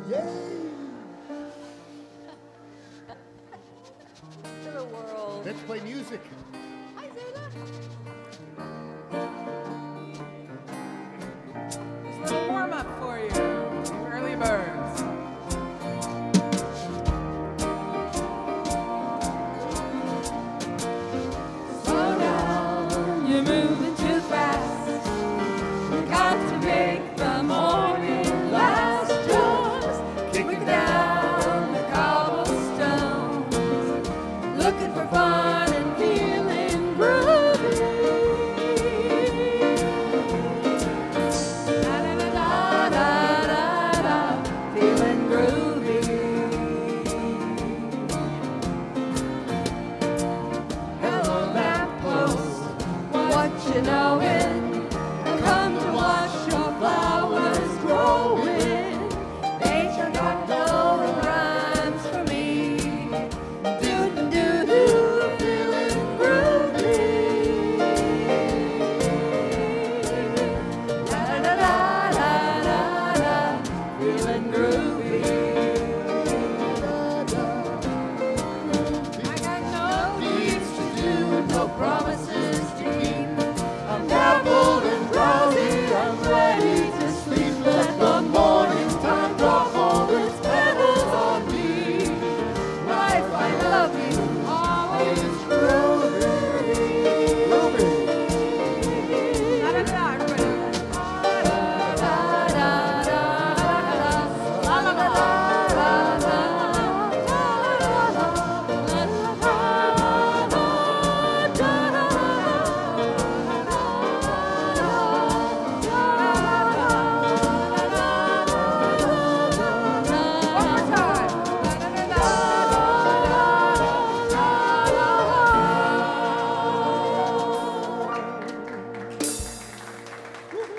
Yay! To the world. Let's play music. Hi, Zeta. Just a little warm-up for you, early birds. Slow down, you're moving too fast. You got to make the morning last. Just kicking down the cobblestones, looking for fun and feeling groovy. Da-da-da-da-da-da, feeling groovy. Hello, lamppost, what you knowin'? I come to watch your flowers growing. Ain't you got no rhymes for me? Do-do-do-do, feeling groovy. Da-da-da-da-da-da, feeling groovy. I got no deeds to do, no promises to keep. I'm dappled and drowsy, I'm ready to sleep. Let the morning time drop all its petals on me. Life, I love you, always groovy. Groovy. Da-da-da, everybody. One more time.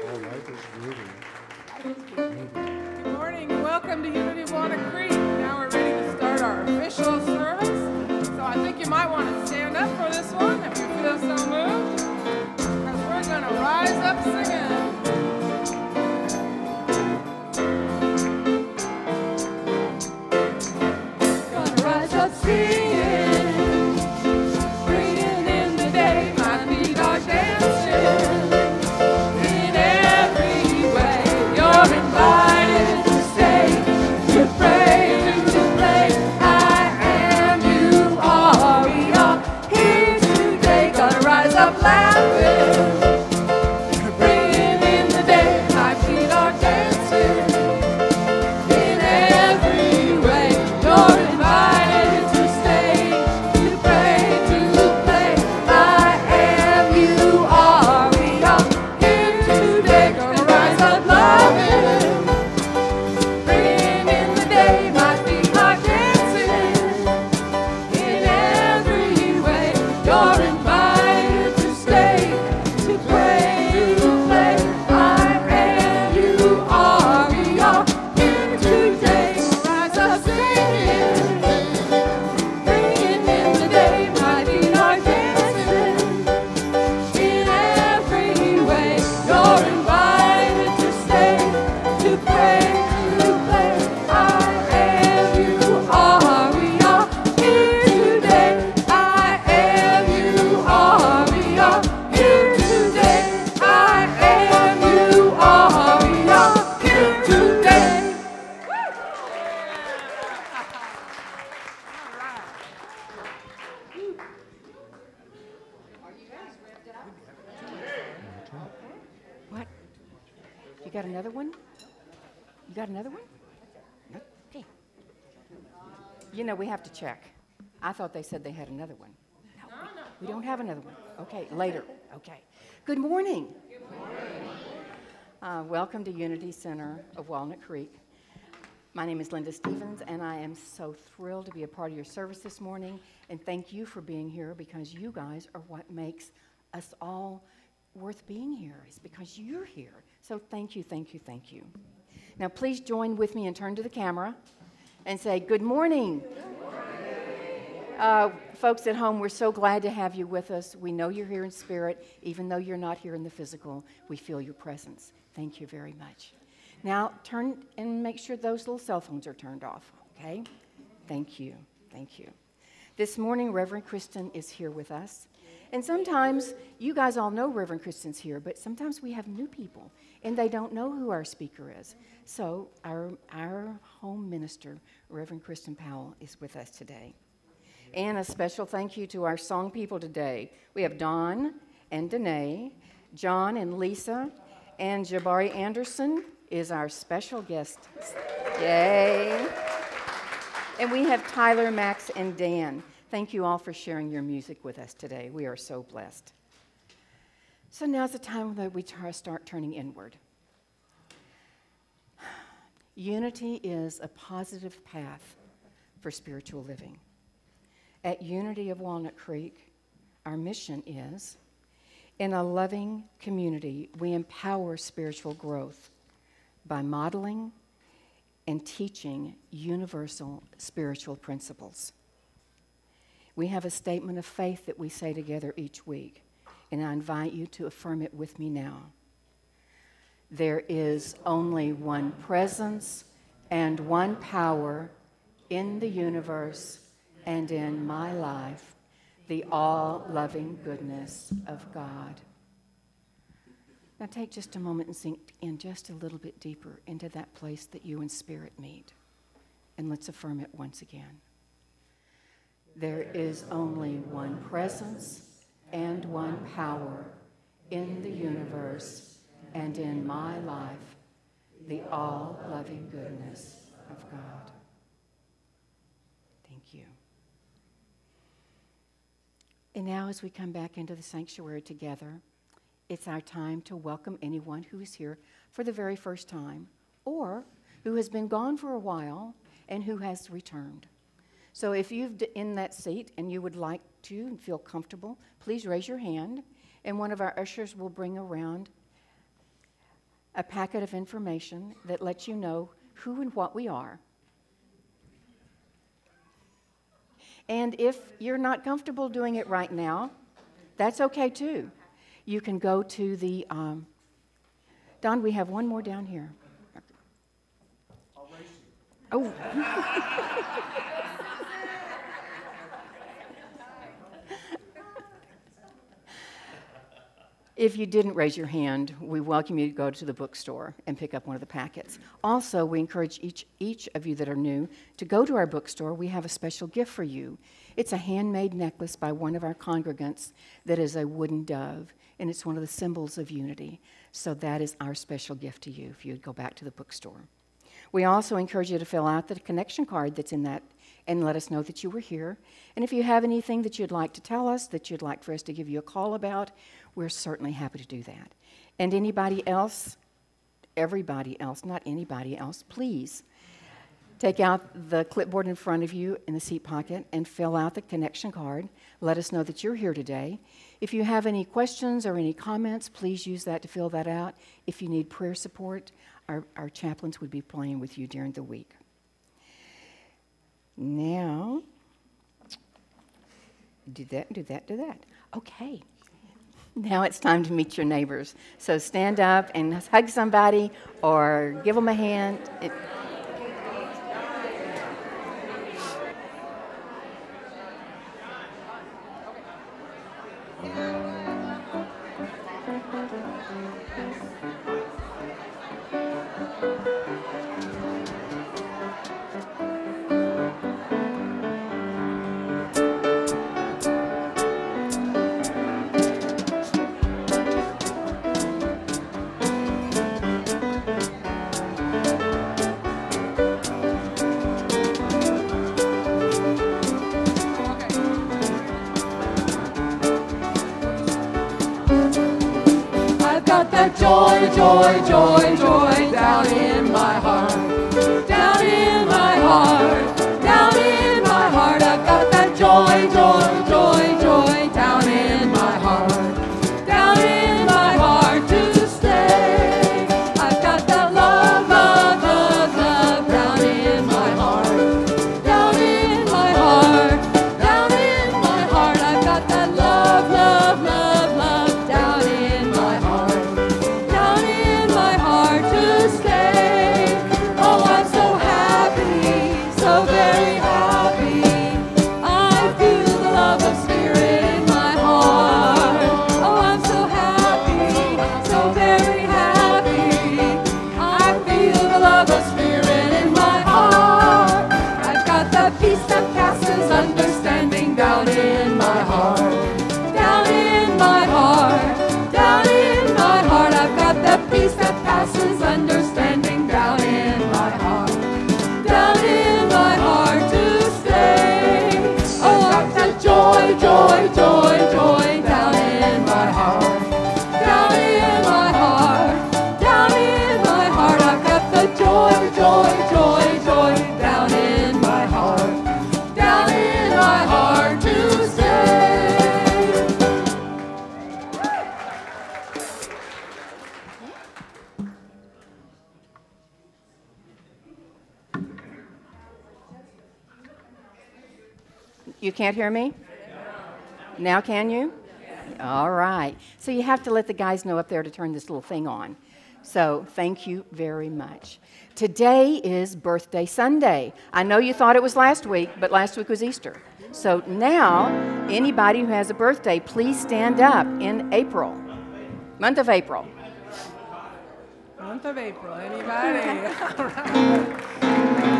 Oh, life is groovy. Good morning and welcome to Unity of Walnut Creek. Now we're ready to start our official service. So I think you might want to stand up for this one if you feel so moved, because we're going to rise up singing. Gonna rise up singing, bringing in the day. My feet are dancing in every way. You're invited to stay, to pray, to play. I am, you are, we are here today. Gonna rise up laughing, bringing in the day. My feet are dancing in every way. You're invited to stay, to pray, to play. I am, you are, we are here today. Gonna rise up loving, bringing in the day. My feet are dancing in every way. You're invited to stay, to pray, to play. I am, you are, we are here today. Rise up singing, bringing in the day. My feet are dancing in every way. You're invited to stay, to pray, to play. I am, you are, we are here today. I am, you are, we are here today. I am, you are, we are here today. What? You got another one? You got another one? No? Okay. You know, we have to check. I thought they said they had another one. No, we don't have another one. Okay, later. Okay. Good morning. Good morning. Welcome to Unity Center of Walnut Creek. My name is Linda Stevens, and I am so thrilled to be a part of your service this morning. And thank you for being here, because you guys are what makes us all worth being here. It's because you're here. So thank you, thank you, thank you. Now please join with me and turn to the camera and say, good morning. Folks at home, we're so glad to have you with us. We know you're here in spirit. Even though you're not here in the physical, we feel your presence. Thank you very much. Now, turn and make sure those little cell phones are turned off, okay? Thank you. Thank you. This morning, Reverend Kristen is here with us. And sometimes, you guys all know Reverend Kristen's here, but sometimes we have new people, and they don't know who our speaker is. So our home minister, Reverend Kristen Powell, is with us today. And a special thank you to our song people today. We have Don and Danae, John and Lisa, and Jabari Anderson is our special guest. Yay! And we have Tyler, Max, and Dan. Thank you all for sharing your music with us today. We are so blessed. So now's the time that we start turning inward. Unity is a positive path for spiritual living. At Unity of Walnut Creek, our mission is, in a loving community, we empower spiritual growth by modeling and teaching universal spiritual principles. We have a statement of faith that we say together each week, and I invite you to affirm it with me now. There is only one presence and one power in the universe and in my life, the all-loving goodness of God. Now take just a moment and sink in just a little bit deeper into that place that you and Spirit meet. And let's affirm it once again. There is only one presence and one power in the universe and in my life, the all-loving goodness of God. Thank you. And now as we come back into the sanctuary together, it's our time to welcome anyone who is here for the very first time or who has been gone for a while and who has returned. So if you're in that seat and you would like to and feel comfortable, please raise your hand, and one of our ushers will bring around a packet of information that lets you know who and what we are. And if you're not comfortable doing it right now, that's okay too. You can go to the, Don, we have one more down here. I'll race you. Oh. If you didn't raise your hand, we welcome you to go to the bookstore and pick up one of the packets. Also, we encourage each of you that are new to go to our bookstore. We have a special gift for you. It's a handmade necklace by one of our congregants that is a wooden dove, and it's one of the symbols of unity. So that is our special gift to you if you would go back to the bookstore. We also encourage you to fill out the connection card that's in that and let us know that you were here. And if you have anything that you'd like to tell us, that you'd like for us to give you a call about, we're certainly happy to do that. And anybody else, everybody else, not anybody else, please take out the clipboard in front of you in the seat pocket and fill out the connection card. Let us know that you're here today. If you have any questions or any comments, please use that to fill that out. If you need prayer support, our chaplains would be praying with you during the week. Now, do that. Okay. Now it's time to meet your neighbors. So stand up and hug somebody or give them a hand. Joy down in my heart, down in my heart, down in my heart. I've got that joy down in my heart to stay. I've got that love down in my heart, down in my heart, down in my heart. I've got that love down in my heart. Down in my heart. joy, joy, joy down in my heart to stay. You can't hear me? Now can you? All right. So you have to let the guys know up there to turn this little thing on. So thank you very much. Today is Birthday Sunday. I know you thought it was last week, but last week was Easter. So now, anybody who has a birthday, please stand up in April. Month of April. Month of April, anybody?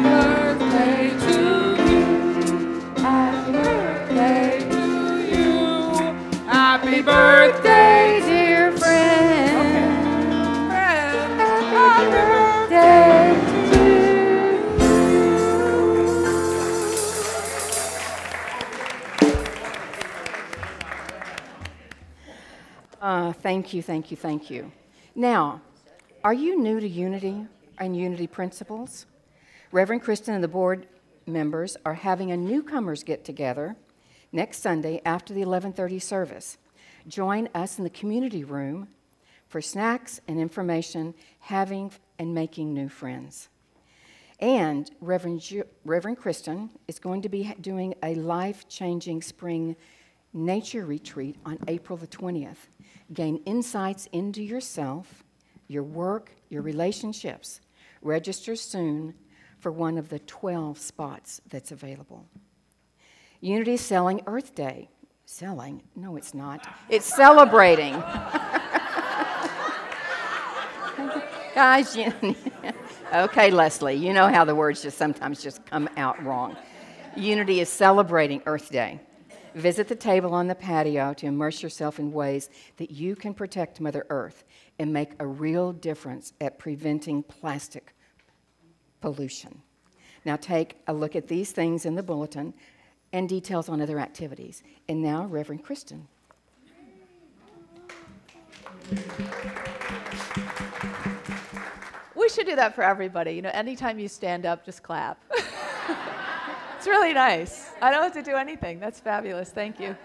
Birthday to you. Happy birthday to you. Happy birthday, dear friend. Happy birthday to you. Thank you, thank you, thank you. Now, are you new to Unity and Unity principles? Reverend Kristen and the board members are having a newcomers get-together next Sunday after the 11:30 service. Join us in the community room for snacks and information, having and making new friends. And Reverend Kristen is going to be doing a life-changing spring nature retreat on April the 20th. Gain insights into yourself, your work, your relationships. Register soon for one of the 12 spots that's available. Unity is selling Earth Day. Selling? No, it's not. It's celebrating. Guys, okay, Leslie, you know how the words just sometimes just come out wrong. Unity is celebrating Earth Day. Visit the table on the patio to immerse yourself in ways that you can protect Mother Earth and make a real difference at preventing plastic pollution. Now take a look at these things in the bulletin and details on other activities. And now, Reverend Kristen. We should do that for everybody. You know, anytime you stand up, just clap. It's really nice. I don't have to do anything. That's fabulous. Thank you.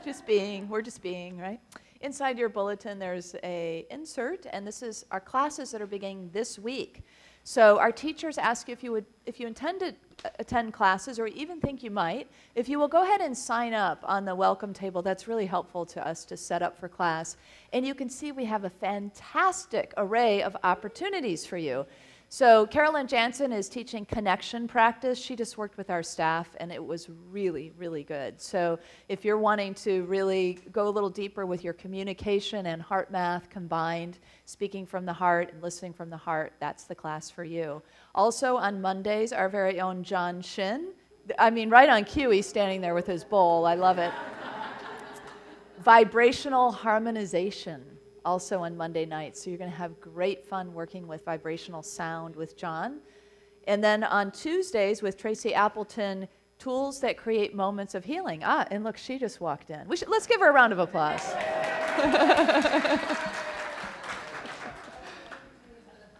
We're just being, right? Inside your bulletin, there's an insert, and this is our classes that are beginning this week. So our teachers ask you if you intend to attend classes, or even think you might, if you will go ahead and sign up on the welcome table. That's really helpful to us to set up for class. And you can see we have a fantastic array of opportunities for you. So Carolyn Jansen is teaching connection practice. She just worked with our staff, and it was really, really good. So if you're wanting to really go a little deeper with your communication and heart math combined, speaking from the heart and listening from the heart, that's the class for you. Also on Mondays, our very own John Shin. I mean, right on cue, he's standing there with his bowl. I love it. Vibrational harmonization. Also on Monday nights. So you're going to have great fun working with vibrational sound with John. And then on Tuesdays with Tracy Appleton, tools that create moments of healing. Ah, and look, she just walked in. Let's give her a round of applause.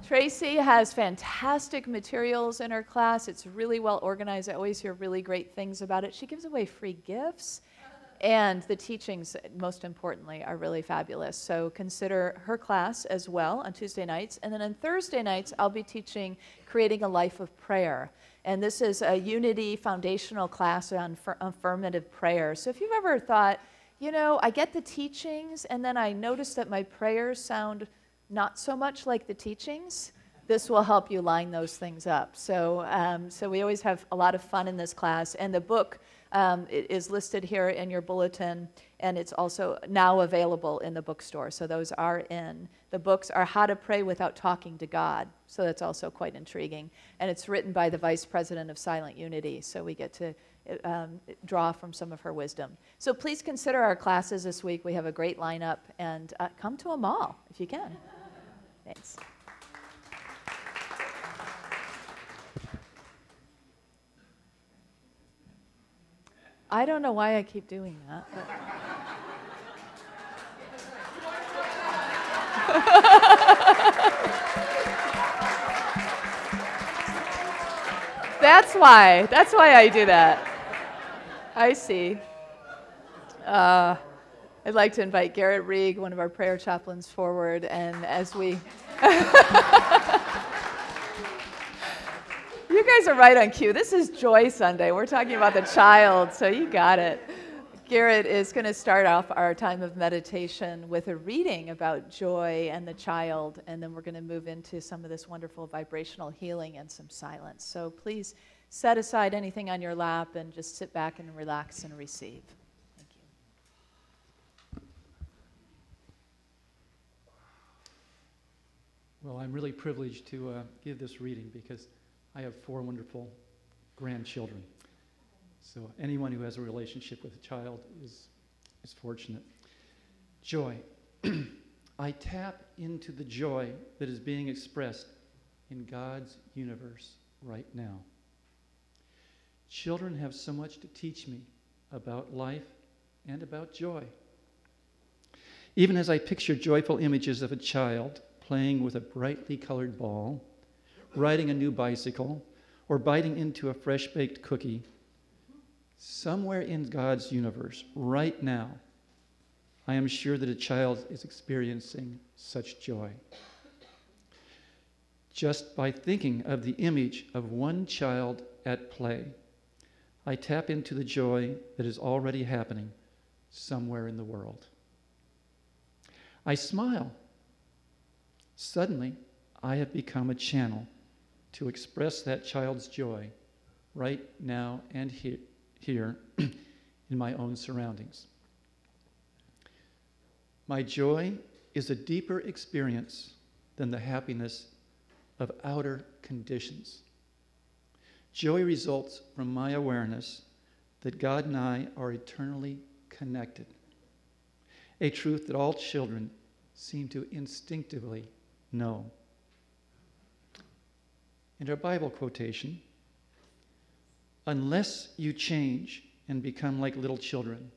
Tracy has fantastic materials in her class. It's really well organized. I always hear really great things about it. She gives away free gifts. And the teachings, most importantly, are really fabulous. So consider her class as well on Tuesday nights. And then on Thursday nights, I'll be teaching Creating a Life of Prayer. And this is a Unity foundational class on affirmative prayer. So if you've ever thought, you know, I get the teachings, and then I notice that my prayers sound not so much like the teachings, this will help you line those things up. So, so we always have a lot of fun in this class. And the book it is listed here in your bulletin, and it's also now available in the bookstore. So those are in. The books are How to Pray Without Talking to God. So that's also quite intriguing. And it's written by the Vice President of Silent Unity, so we get to draw from some of her wisdom. So please consider our classes this week. We have a great lineup, and come to them all if you can. Thanks. I don't know why I keep doing that. But That's why. That's why I do that. I see. I'd like to invite Garrett Rieg, one of our prayer chaplains, forward. And as we... You guys are right on cue. This is Joy Sunday. We're talking about the child, so you got it. Garrett is going to start off our time of meditation with a reading about joy and the child, and then we're going to move into some of this wonderful vibrational healing and some silence. So please set aside anything on your lap and just sit back and relax and receive. Thank you. Well, I'm really privileged to give this reading because I have 4 wonderful grandchildren. So anyone who has a relationship with a child is fortunate. Joy. I tap into the joy that is being expressed in God's universe right now. Children have so much to teach me about life and about joy. Even as I picture joyful images of a child playing with a brightly colored ball, riding a new bicycle, or biting into a fresh-baked cookie, somewhere in God's universe, right now, I am sure that a child is experiencing such joy. Just by thinking of the image of one child at play, I tap into the joy that is already happening somewhere in the world. I smile. Suddenly, I have become a channel to express that child's joy right now and here in my own surroundings. My joy is a deeper experience than the happiness of outer conditions. Joy results from my awareness that God and I are eternally connected, a truth that all children seem to instinctively know. And our Bible quotation, unless you change and become like little children,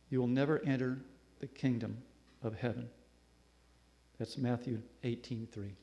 you will never enter the kingdom of heaven. That's Matthew 18:3.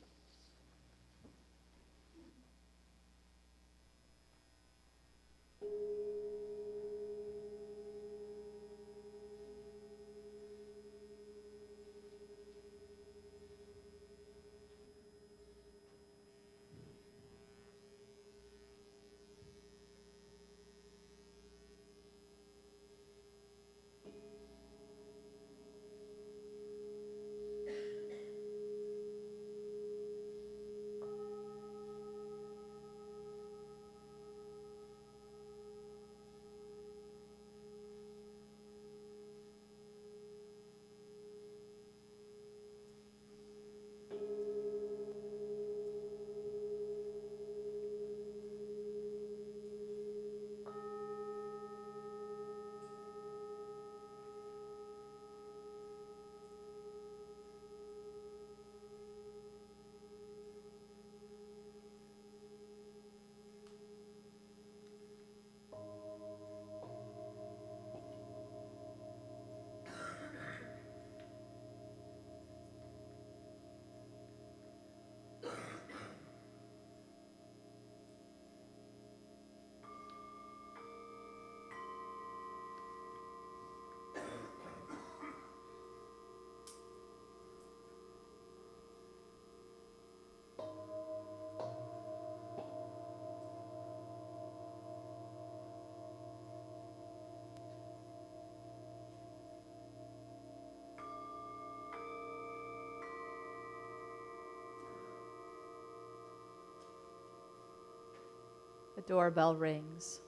The doorbell rings,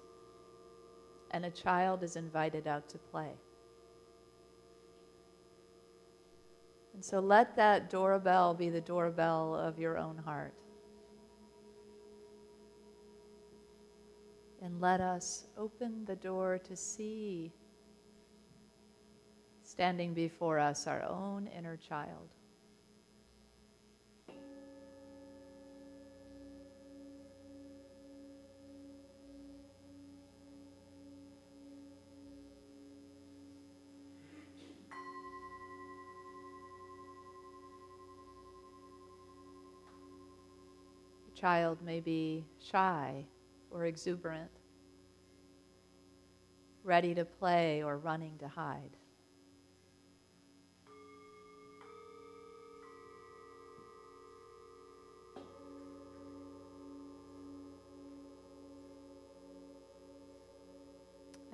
and a child is invited out to play. And so let that doorbell be the doorbell of your own heart. And let us open the door to see, standing before us, our own inner child. The child may be shy or exuberant, ready to play or running to hide.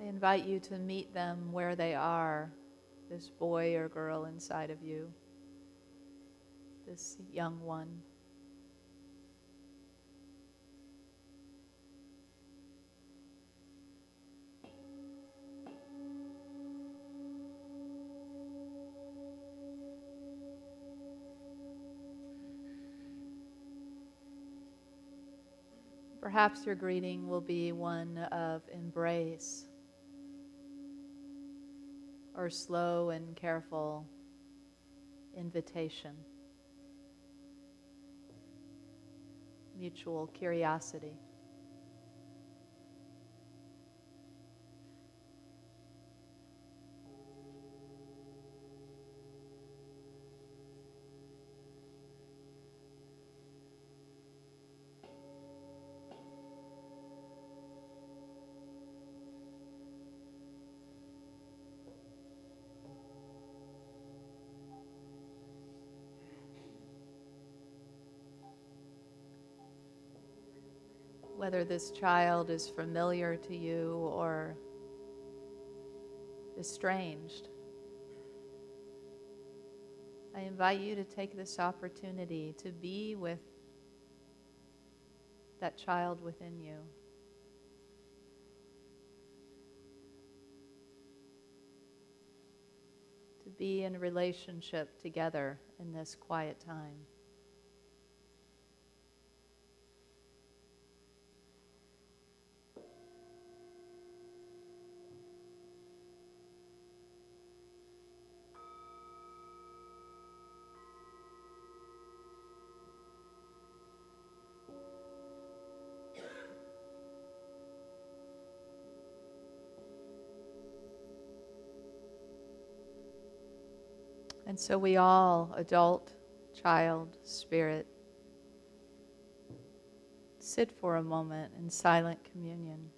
I invite you to meet them where they are, this boy or girl inside of you, this young one. Perhaps your greeting will be one of embrace or slow and careful invitation, mutual curiosity. Whether this child is familiar to you or estranged, I invite you to take this opportunity to be with that child within you. To be in a relationship together in this quiet time. And so we all, adult, child, spirit, sit for a moment in silent communion.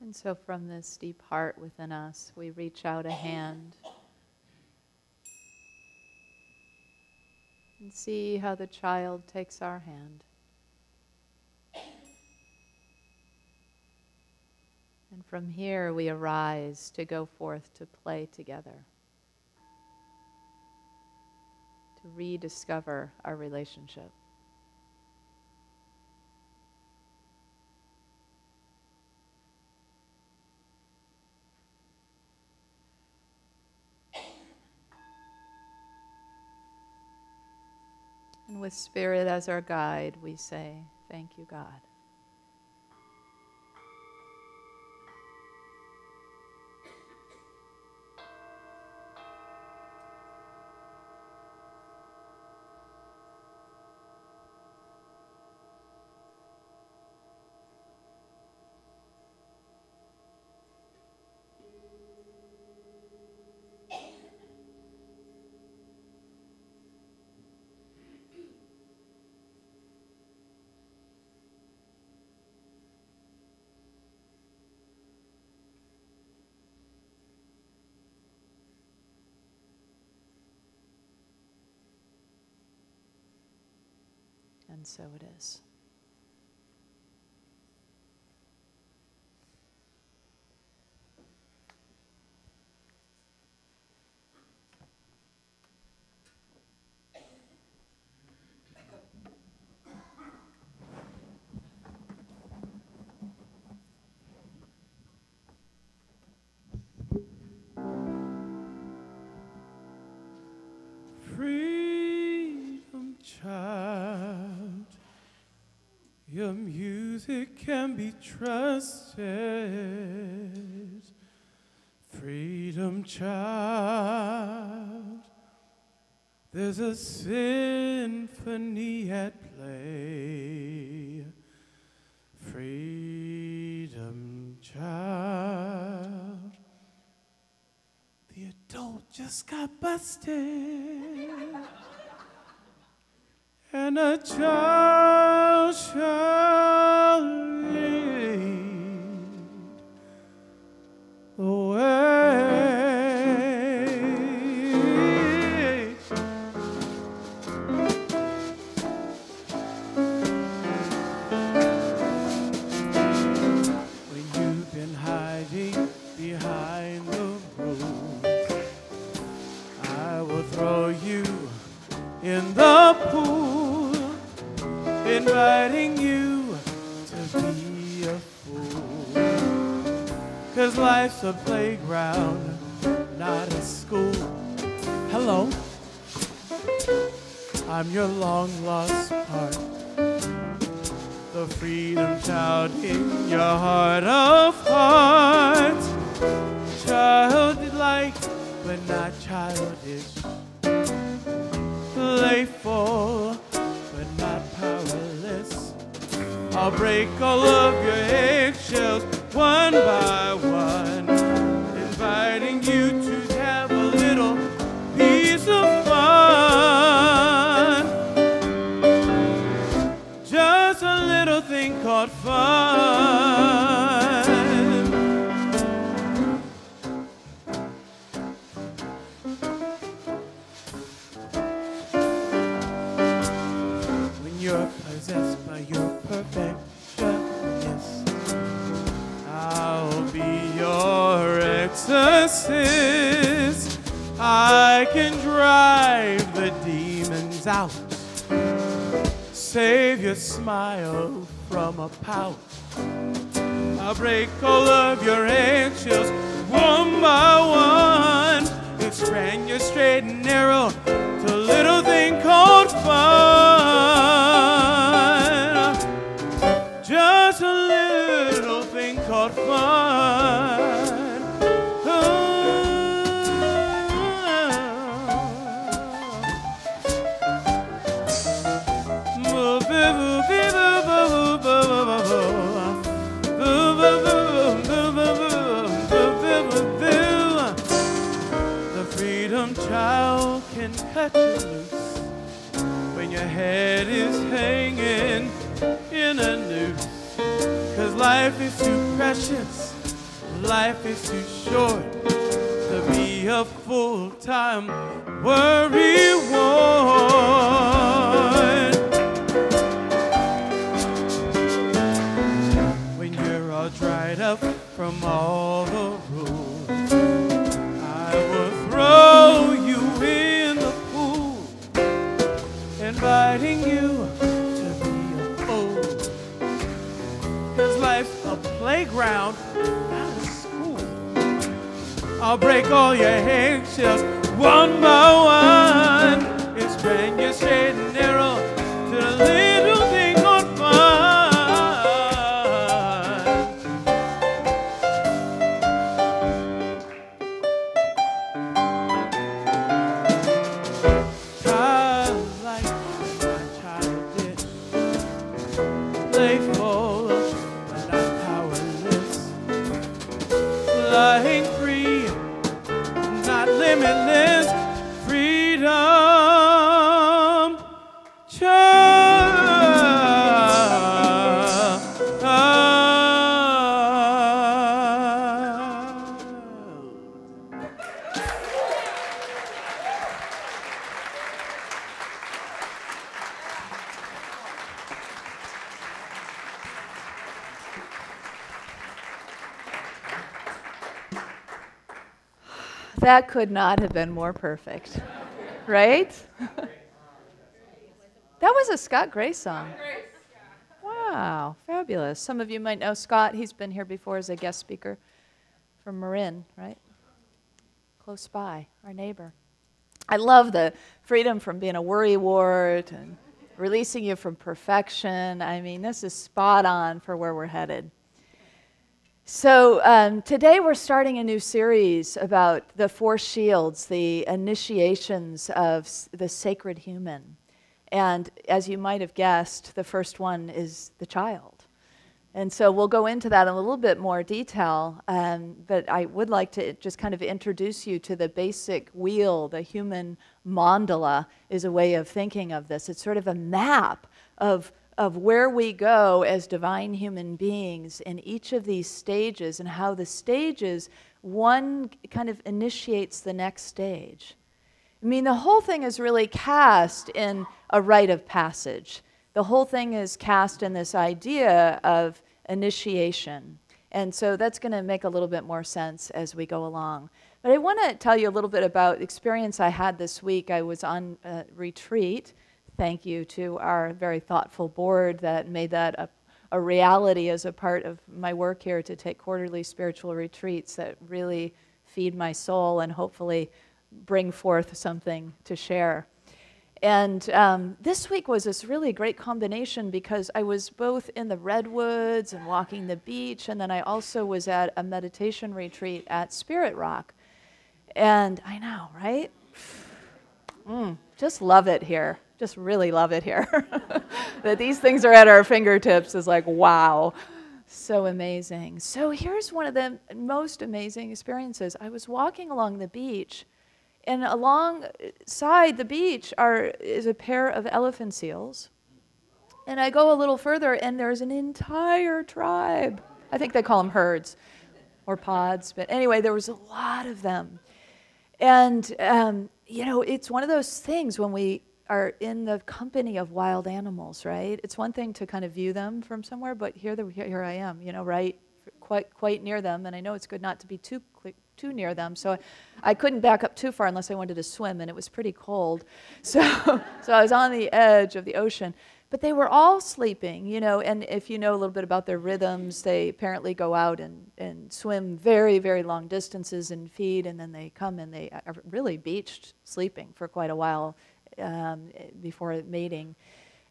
And so from this deep heart within us, we reach out a hand and see how the child takes our hand. And from here we arise to go forth to play together, to rediscover our relationship. And with Spirit as our guide, we say, thank you, God. And so it is. Freedom child, your music can be trusted. Freedom child, there's a symphony at play. Freedom child, the adult just got busted, and a child shall lead the way. When you've been hiding behind the rules, I will throw you in the pool, inviting you to be a fool. 'Cause life's a playground, not a school. Hello, I'm your long lost part, the freedom child in your heart of hearts. Childlike, but not childish. Playful, but not powerless. I'll break all of your eggshells one by one, inviting you to have a little piece of fun. Just a little thing called fun. When you're possessed by your perfectionist, I'll be your exorcist. I can drive the demons out, save your smile from a pout. I'll break all of your eggshells one by one, expand your straight and narrow to a little thing called fun. Just a little thing called fun. The freedom child can cut you loose when your head is hanging in a noose. 'Cause life is too precious life is too short to be a full-time worrywart. When you're all dried up from all the roads, I will throw you in the pool, inviting you to be a fool. 'Cause life's a playground, not a school. I'll break all your eggshells one by one and span you straight and narrow to the little thing on fun. Childlike and not childish, playful but not powerless, flying free, not limitless, freedom, That could not have been more perfect, right? That was a Scott Gray song. Wow, fabulous. Some of you might know Scott. He's been here before as a guest speaker from Marin, right? Close by, our neighbor. I love the freedom from being a worrywart and releasing you from perfection. I mean, this is spot on for where we're headed. So today we're starting a new series about the 4 shields, the initiations of the sacred human. And as you might have guessed, the first one is the child. And so we'll go into that in a little bit more detail, but I would like to just kind of introduce you to the basic wheel. The human mandala is a way of thinking of this. It's sort of a map of where we go as divine human beings in each of these stages, and how the stages, one kind of initiates the next stage. I mean, the whole thing is really cast in a rite of passage. The whole thing is cast in this idea of initiation. And so that's going to make a little bit more sense as we go along. But I want to tell you a little bit about the experience I had this week. I was on a retreat. Thank you to our very thoughtful board that made that a reality as a part of my work here, to take quarterly spiritual retreats that really feed my soul and hopefully bring forth something to share. And this week was this really great combination, because I was both in the redwoods and walking the beach, and then I also was at a meditation retreat at Spirit Rock. And I know, right? Just love it here. Just really love it here. That these things are at our fingertips is like, wow, so amazing. So here's one of the most amazing experiences. I was walking along the beach, and alongside the beach is a pair of elephant seals. And I go a little further, and there's an entire tribe. I think they call them herds or pods. But anyway, there was a lot of them. And, you know, it's one of those things when we are in the company of wild animals, right? It's one thing to kind of view them from somewhere, but here I am, you know, right, quite near them. And I know it's good not to be too too near them, so I couldn't back up too far unless I wanted to swim, and it was pretty cold. So I was on the edge of the ocean. But they were all sleeping, you know, and if you know a little bit about their rhythms, they apparently go out and swim very, very long distances and feed, and then they come and they are really beached sleeping for quite a while before mating.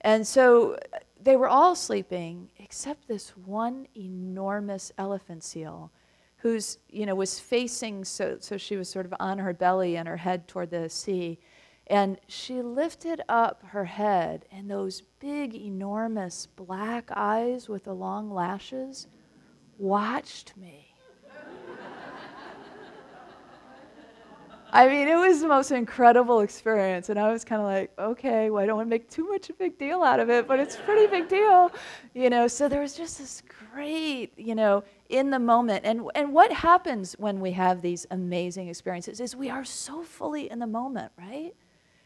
And so they were all sleeping except this one enormous elephant seal who's, you know, was facing, so she was sort of on her belly and her head toward the sea. And she lifted up her head, and those big, enormous black eyes with the long lashes watched me. I mean, it was the most incredible experience, and I was kind of like, okay, well, I don't want to make too much a big deal out of it, but it's a pretty big deal, you know. So there was just this great, you know, in the moment. And what happens when we have these amazing experiences is we are so fully in the moment, right?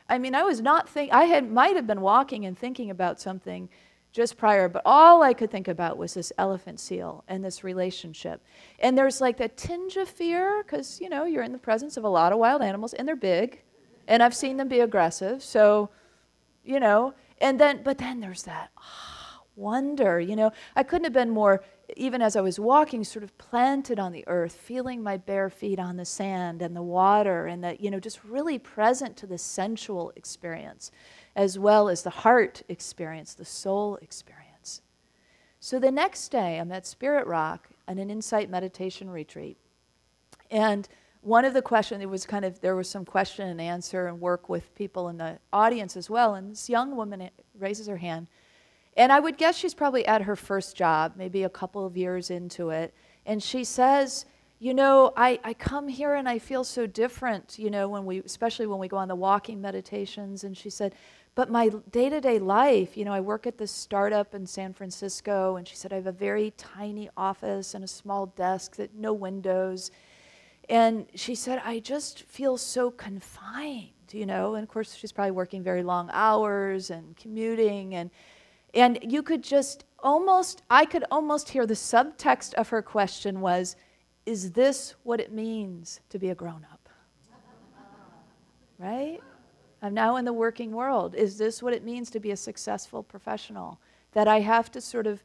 I mean, I was not might have been walking and thinking about something just prior, but all I could think about was this elephant seal and this relationship. And there's like a tinge of fear because, you know, you're in the presence of a lot of wild animals and they're big and I've seen them be aggressive. So, you know, but then there's that wonder, you know. I couldn't have been more, even as I was walking, sort of planted on the earth, feeling my bare feet on the sand and the water and that, you know, just really present to the sensual experience, as well as the heart experience, the soul experience. So the next day, I'm at Spirit Rock on an insight meditation retreat. And one of the questions, there was some question and answer and work with people in the audience as well. And this young woman raises her hand. And I would guess she's probably at her first job, maybe a couple of years into it. And she says, you know, I come here and I feel so different, you know, especially when we go on the walking meditations. And she said, but my day-to-day life, you know, I work at this startup in San Francisco, and she said I have a very tiny office and a small desk, no windows. And she said, I just feel so confined, you know, and of course she's probably working very long hours and commuting, and you could I could almost hear the subtext of her question was, is this what it means to be a grown-up? Right? I'm now in the working world. Is this what it means to be a successful professional? That I have to sort of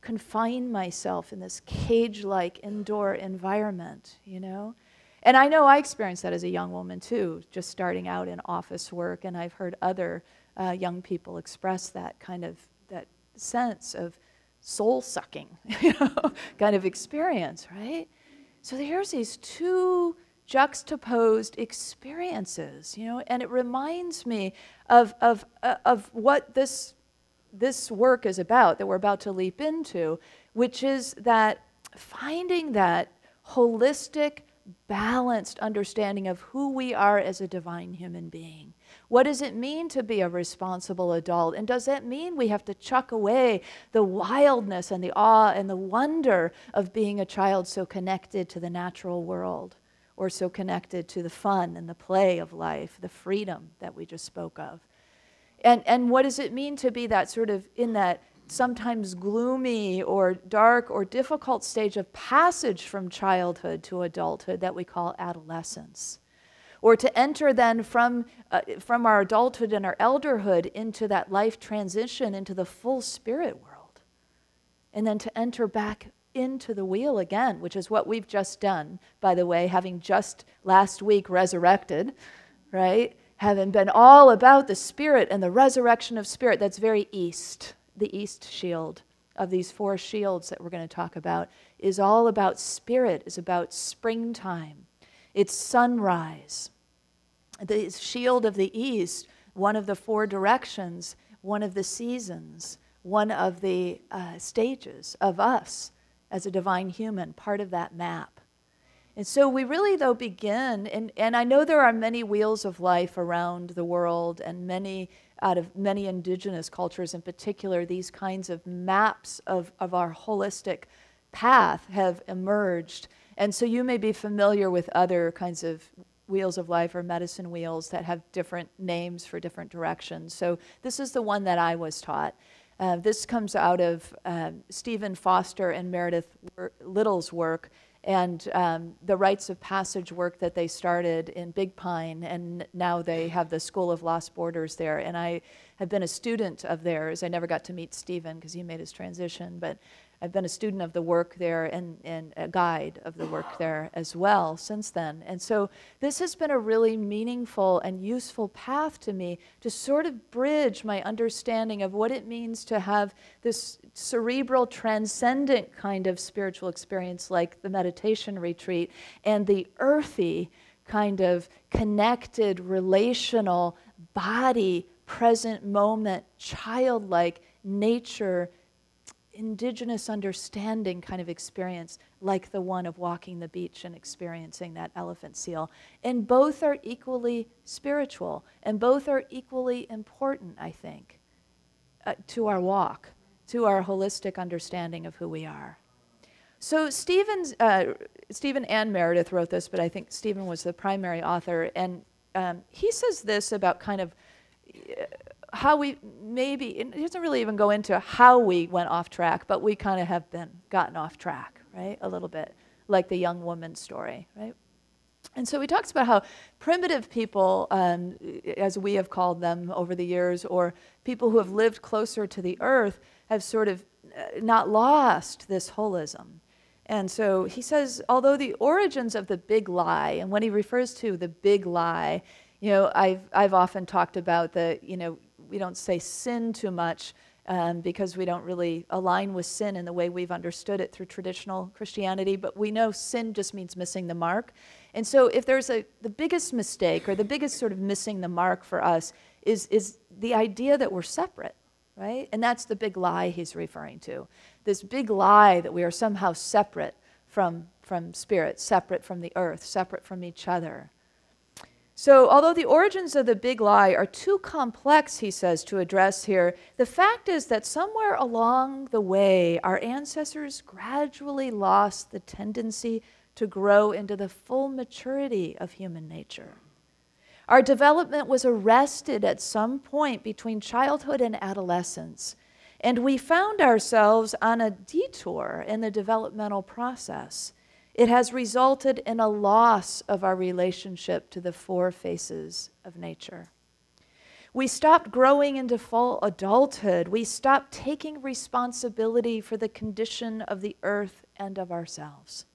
confine myself in this cage-like indoor environment, you know? And I know I experienced that as a young woman too, just starting out in office work, and I've heard other young people express that that sense of soul-sucking, you know, kind of experience, right? So here's these two juxtaposed experiences, you know, and it reminds me of what this work is about, that we're about to leap into, which is that finding that holistic, balanced understanding of who we are as a divine human being. What does it mean to be a responsible adult? And does that mean we have to chuck away the wildness and the awe and the wonder of being a child so connected to the natural world, or so connected to the fun and the play of life, the freedom that we just spoke of? And what does it mean to be that sort of in that sometimes gloomy or dark or difficult stage of passage from childhood to adulthood that we call adolescence? Or to enter then from our adulthood and our elderhood into that life transition into the full spirit world. And then to enter back into the wheel again, which is what we've just done, by the way, having just last week resurrected, right? Having been all about the spirit and the resurrection of spirit. That's very east. The east shield of these four shields that we're going to talk about is all about spirit, is about springtime. It's sunrise. The shield of the east, one of the four directions, one of the seasons, one of the stages of us as a divine human, part of that map. And so we really, though, begin, and I know there are many wheels of life around the world, and out of many indigenous cultures in particular, these kinds of maps of our holistic path have emerged. And so you may be familiar with other kinds of wheels of life or medicine wheels that have different names for different directions. So this is the one that I was taught. This comes out of Stephen Foster and Meredith Little's work, and the rites of passage work that they started in Big Pine, and now they have the School of Lost Borders there. And I have been a student of theirs. I never got to meet Stephen because he made his transition, but I've been a student of the work there and a guide of the work there as well since then. And so this has been a really meaningful and useful path to me to sort of bridge my understanding of what it means to have this cerebral, transcendent kind of spiritual experience like the meditation retreat, and the earthy kind of connected, relational, body, present moment, childlike nature indigenous understanding kind of experience, like the one of walking the beach and experiencing that elephant seal. And both are equally spiritual, and both are equally important, I think, to our walk, to our holistic understanding of who we are. So Stephen and Meredith wrote this, but I think Stephen was the primary author, and he says this about kind of how we maybe, it doesn't really even go into how we went off track, but we kind of have gotten off track, right, a little bit, like the young woman's story, right? And so he talks about how primitive people, as we have called them over the years, or people who have lived closer to the earth, have sort of not lost this holism. And so he says, although the origins of the big lie, and when he refers to the big lie, you know, I've often talked about the, you know, we don't say sin too much because we don't really align with sin in the way we've understood it through traditional Christianity, but we know sin just means missing the mark. And so if there's the biggest mistake or the biggest sort of missing the mark for us is the idea that we're separate, right? And that's the big lie he's referring to. This big lie that we are somehow separate from spirit, separate from the earth, separate from each other. So although the origins of the big lie are too complex, he says, to address here, the fact is that somewhere along the way, our ancestors gradually lost the tendency to grow into the full maturity of human nature. Our development was arrested at some point between childhood and adolescence, and we found ourselves on a detour in the developmental process. It has resulted in a loss of our relationship to the four faces of nature. We stopped growing into full adulthood. We stopped taking responsibility for the condition of the earth and of ourselves.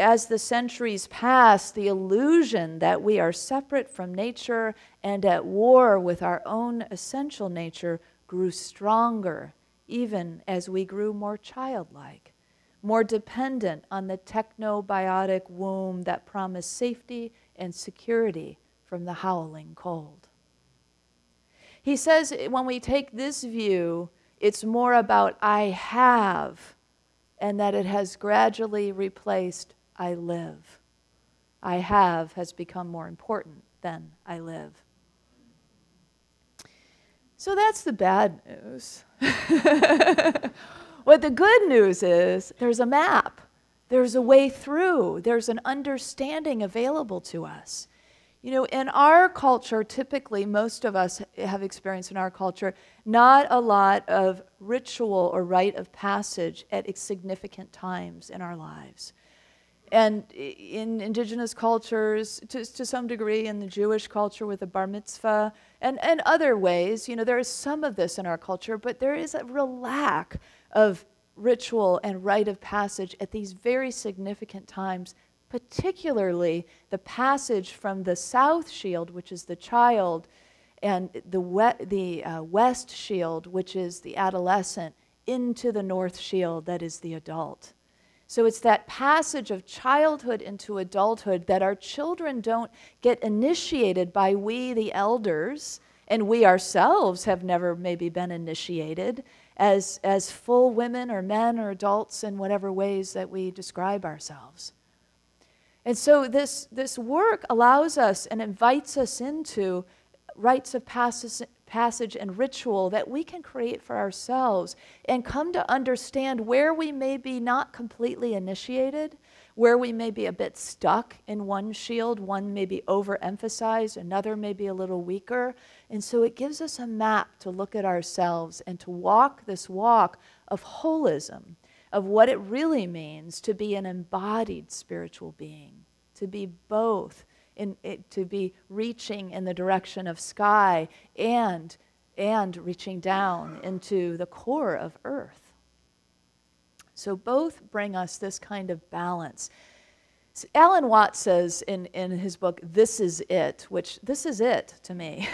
As the centuries passed, the illusion that we are separate from nature and at war with our own essential nature grew stronger, even as we grew more childlike, more dependent on the technobiotic womb that promised safety and security from the howling cold. He says when we take this view, it's more about I have, and that it has gradually replaced I live. I have has become more important than I live. So that's the bad news. What the good news is, there's a map. There's a way through. There's an understanding available to us. You know, in our culture, typically, most of us have experienced in our culture, not a lot of ritual or rite of passage at significant times in our lives. And in indigenous cultures, to some degree in the Jewish culture with the bar mitzvah, and other ways, you know, there is some of this in our culture, but there is a real lack of ritual and rite of passage at these very significant times, particularly the passage from the south shield, which is the child, and the west shield, which is the adolescent, into the north shield, that is the adult. So it's that passage of childhood into adulthood that our children don't get initiated by we, the elders, and we ourselves have never maybe been initiated as full women or men or adults in whatever ways that we describe ourselves. And so this work allows us and invites us into rites of passage and ritual that we can create for ourselves and come to understand where we may be not completely initiated, where we may be a bit stuck in one shield, one may be overemphasized, another may be a little weaker. And so it gives us a map to look at ourselves and to walk this walk of holism, of what it really means to be an embodied spiritual being, to be both, to be reaching in the direction of sky and reaching down into the core of earth. So both bring us this kind of balance. Alan Watts says in his book, This Is It, which this is it to me.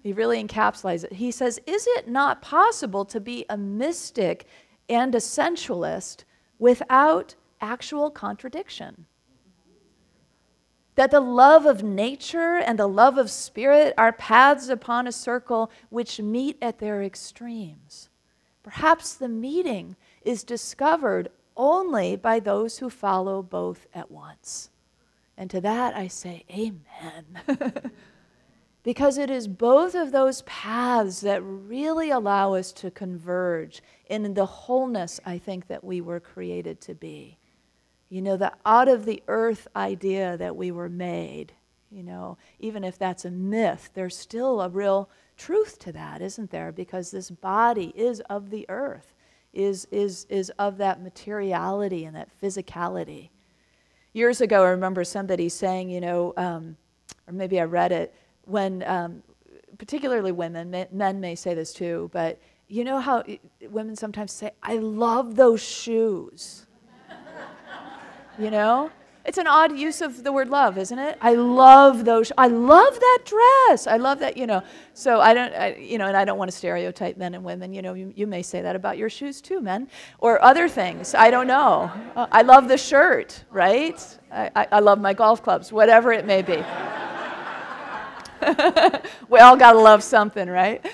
He really encapsulates it. He says, is it not possible to be a mystic and a sensualist without actual contradiction? That the love of nature and the love of spirit are paths upon a circle which meet at their extremes. Perhaps the meeting is discovered only by those who follow both at once. And to that I say, amen. Because it is both of those paths that really allow us to converge in the wholeness, I think, that we were created to be. You know, the out of the earth idea that we were made, you know, even if that's a myth, there's still a real truth to that, isn't there? Because this body is of the earth, is of that materiality and that physicality. Years ago, I remember somebody saying, you know, or maybe I read it, when particularly women, men may say this too, but you know how women sometimes say, I love those shoes. You know? It's an odd use of the word love, isn't it? I love those. I love that dress. I love that, you know. So and I don't want to stereotype men and women. You know, you may say that about your shoes too, men, or other things. I don't know. I love the shirt, right? I love my golf clubs, whatever it may be. We all got to love something, right?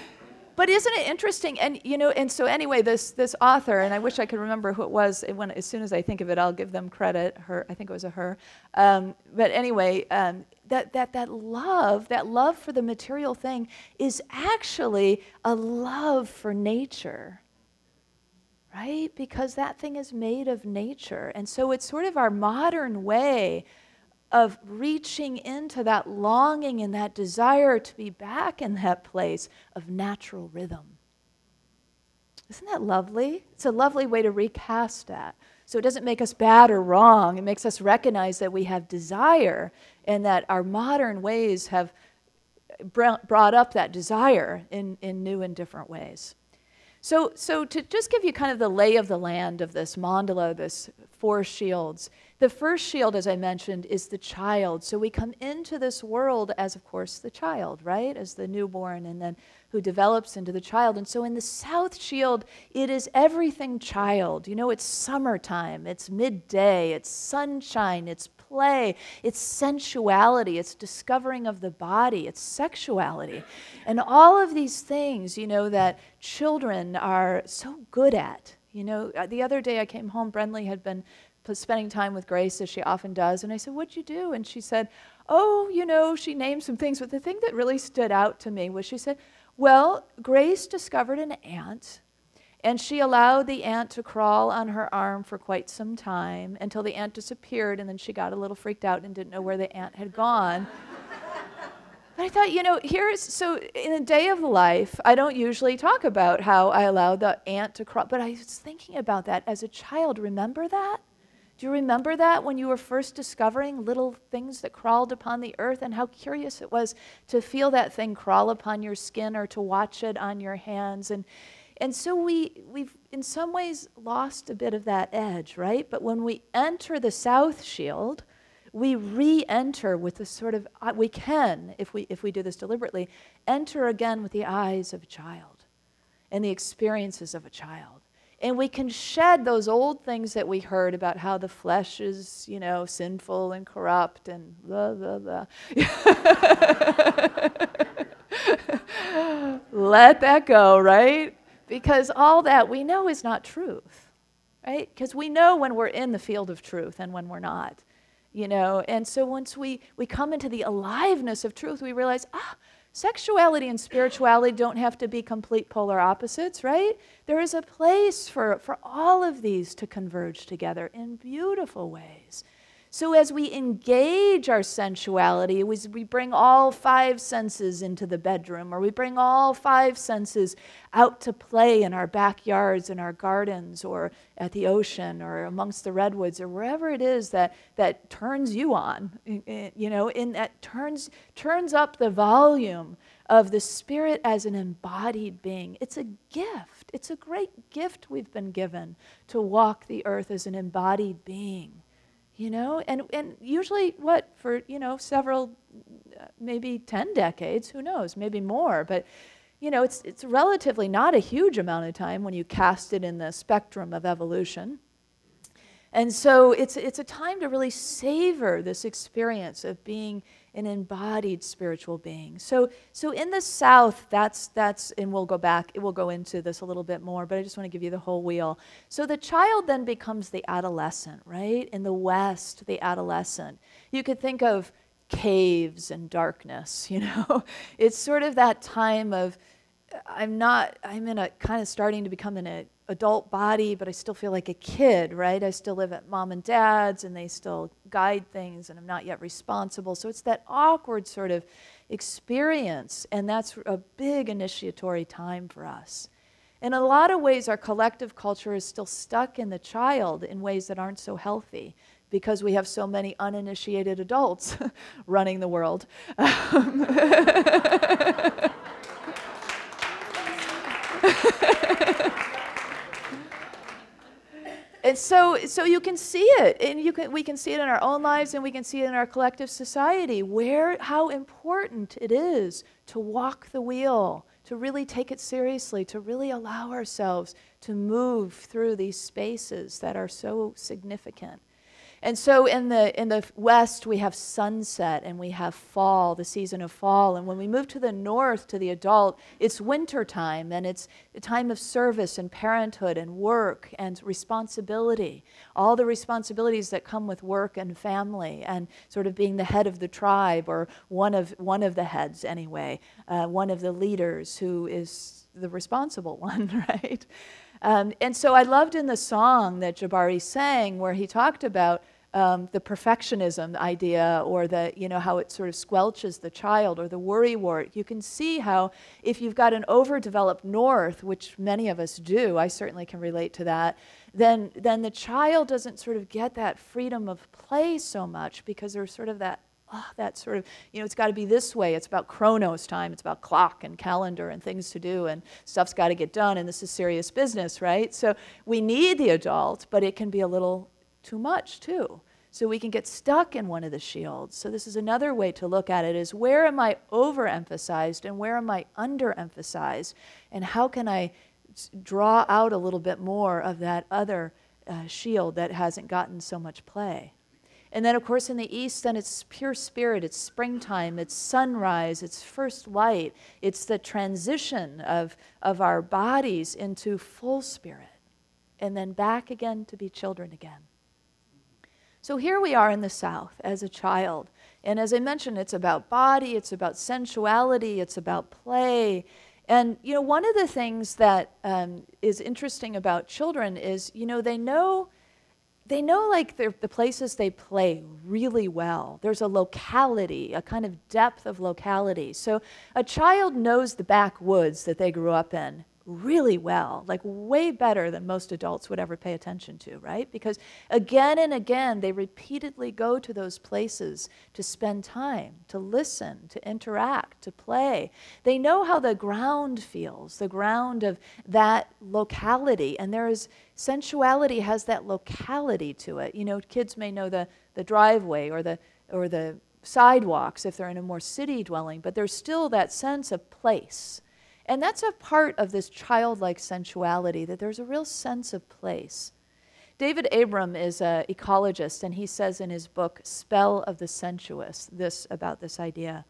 But isn't it interesting? And you know, and so anyway, this author, and I wish I could remember who it was. As soon as I think of it, I'll give them credit. Her, I think it was a her. But anyway, that love for the material thing is actually a love for nature, right? Because that thing is made of nature, and so it's sort of our modern way of reaching into that longing and that desire to be back in that place of natural rhythm. Isn't that lovely? It's a lovely way to recast that. So it doesn't make us bad or wrong. It makes us recognize that we have desire and that our modern ways have brought up that desire in new and different ways. So to just give you kind of the lay of the land of this mandala, this 4 shields, the first shield, as I mentioned, is the child. So we come into this world as, of course, the child, right? As the newborn, and then who develops into the child. And so in the south shield, it is everything child. You know, it's summertime, it's midday, it's sunshine, it's play, it's sensuality, it's discovering of the body, it's sexuality. And all of these things, you know, that children are so good at. You know, the other day I came home, Brenly had been spending time with Grace, as she often does, and I said, what'd you do? And she said, oh, you know, she named some things, but the thing that really stood out to me was she said, well, Grace discovered an ant, and she allowed the ant to crawl on her arm for quite some time until the ant disappeared, and then she got a little freaked out and didn't know where the ant had gone. But I thought, you know, so in a day of life, I don't usually talk about how I allowed the ant to crawl, but I was thinking about that as a child. Remember that? Do you remember that when you were first discovering little things that crawled upon the earth, and how curious it was to feel that thing crawl upon your skin or to watch it on your hands? And so we've in some ways lost a bit of that edge, right? But when we enter the south shield, we re-enter with the sort of, we can, if we do this deliberately, enter again with the eyes of a child and the experiences of a child. And we can shed those old things that we heard about how the flesh is, you know, sinful and corrupt and blah, blah, blah. Let that go, right? Because all that we know is not truth, right? Because we know when we're in the field of truth and when we're not, you know. And so once we come into the aliveness of truth, we realize, sexuality and spirituality don't have to be complete polar opposites, right? There is a place for all of these to converge together in beautiful ways. So as we engage our sensuality, we bring all 5 senses into the bedroom, or we bring all 5 senses out to play in our backyards, in our gardens, or at the ocean, or amongst the redwoods, or wherever it is that turns you on, you know, in that turns up the volume of the spirit as an embodied being. It's a gift. It's a great gift we've been given to walk the earth as an embodied being. You know, and usually for, you know, several, maybe 10 decades, who knows, maybe more. But, you know, it's relatively not a huge amount of time when you cast it in the spectrum of evolution. And so it's a time to really savor this experience of being an embodied spiritual being. So in the South, that's, and we'll go into this a little bit more, but I just want to give you the whole wheel. So the child then becomes the adolescent, right? In the West, the adolescent. You could think of caves and darkness, It's sort of that time of, I'm in a kind of starting to become an adult body, but I still feel like a kid, right? I still live at mom and dad's, and they still guide things, and I'm not yet responsible. So it's that awkward sort of experience, and that's a big initiatory time for us. In a lot of ways, our collective culture is still stuck in the child in ways that aren't so healthy, because we have so many uninitiated adults running the world. And so you can see it, and we can see it in our own lives, and we can see it in our collective society, how important it is to walk the wheel, to really take it seriously, to really allow ourselves to move through these spaces that are so significant. And so in the West, we have sunset and we have fall, the season of fall. And when we move to the North, to the adult, it's winter time, and it's a time of service and parenthood and work and responsibility. All the responsibilities that come with work and family and sort of being the head of the tribe, or one of the heads anyway, one of the leaders who is the responsible one, right? And so I loved in the song that Jabari sang, where he talked about the perfectionism idea, or how it sort of squelches the child, or the worrywart. You can see how if you've got an overdeveloped North, which many of us do, I certainly can relate to that, then the child doesn't sort of get that freedom of play so much, because there's sort of that sort of, it's got to be this way. It's about Chronos time. It's about clock and calendar and things to do, and stuff's got to get done, and this is serious business, right? So we need the adult, but it can be a little too much too. So we can get stuck in one of the shields. So this is another way to look at it, is where am I overemphasized and where am I underemphasized? And how can I draw out a little bit more of that other shield that hasn't gotten so much play? And then, of course, in the East, then it's pure spirit, it's springtime, it's sunrise, it's first light, it's the transition of our bodies into full spirit, and then back again to be children again. So here we are in the South as a child, and as I mentioned, it's about body, it's about sensuality, it's about play. And, one of the things that is interesting about children is, they know like the places they play really well. There's a locality, a kind of depth of locality. So a child knows the backwoods that they grew up in really well, like way better than most adults would ever pay attention to, right? Because again and again, they repeatedly go to those places to spend time, to listen, to interact, to play. They know how the ground feels, the ground of that locality, and sensuality has that locality to it. Kids may know the driveway or the sidewalks if they're in a more city dwelling, but there's still that sense of place. And that's a part of this childlike sensuality, that there's a real sense of place. David Abram is an ecologist, and he says in his book, Spell of the Sensuous, about this idea.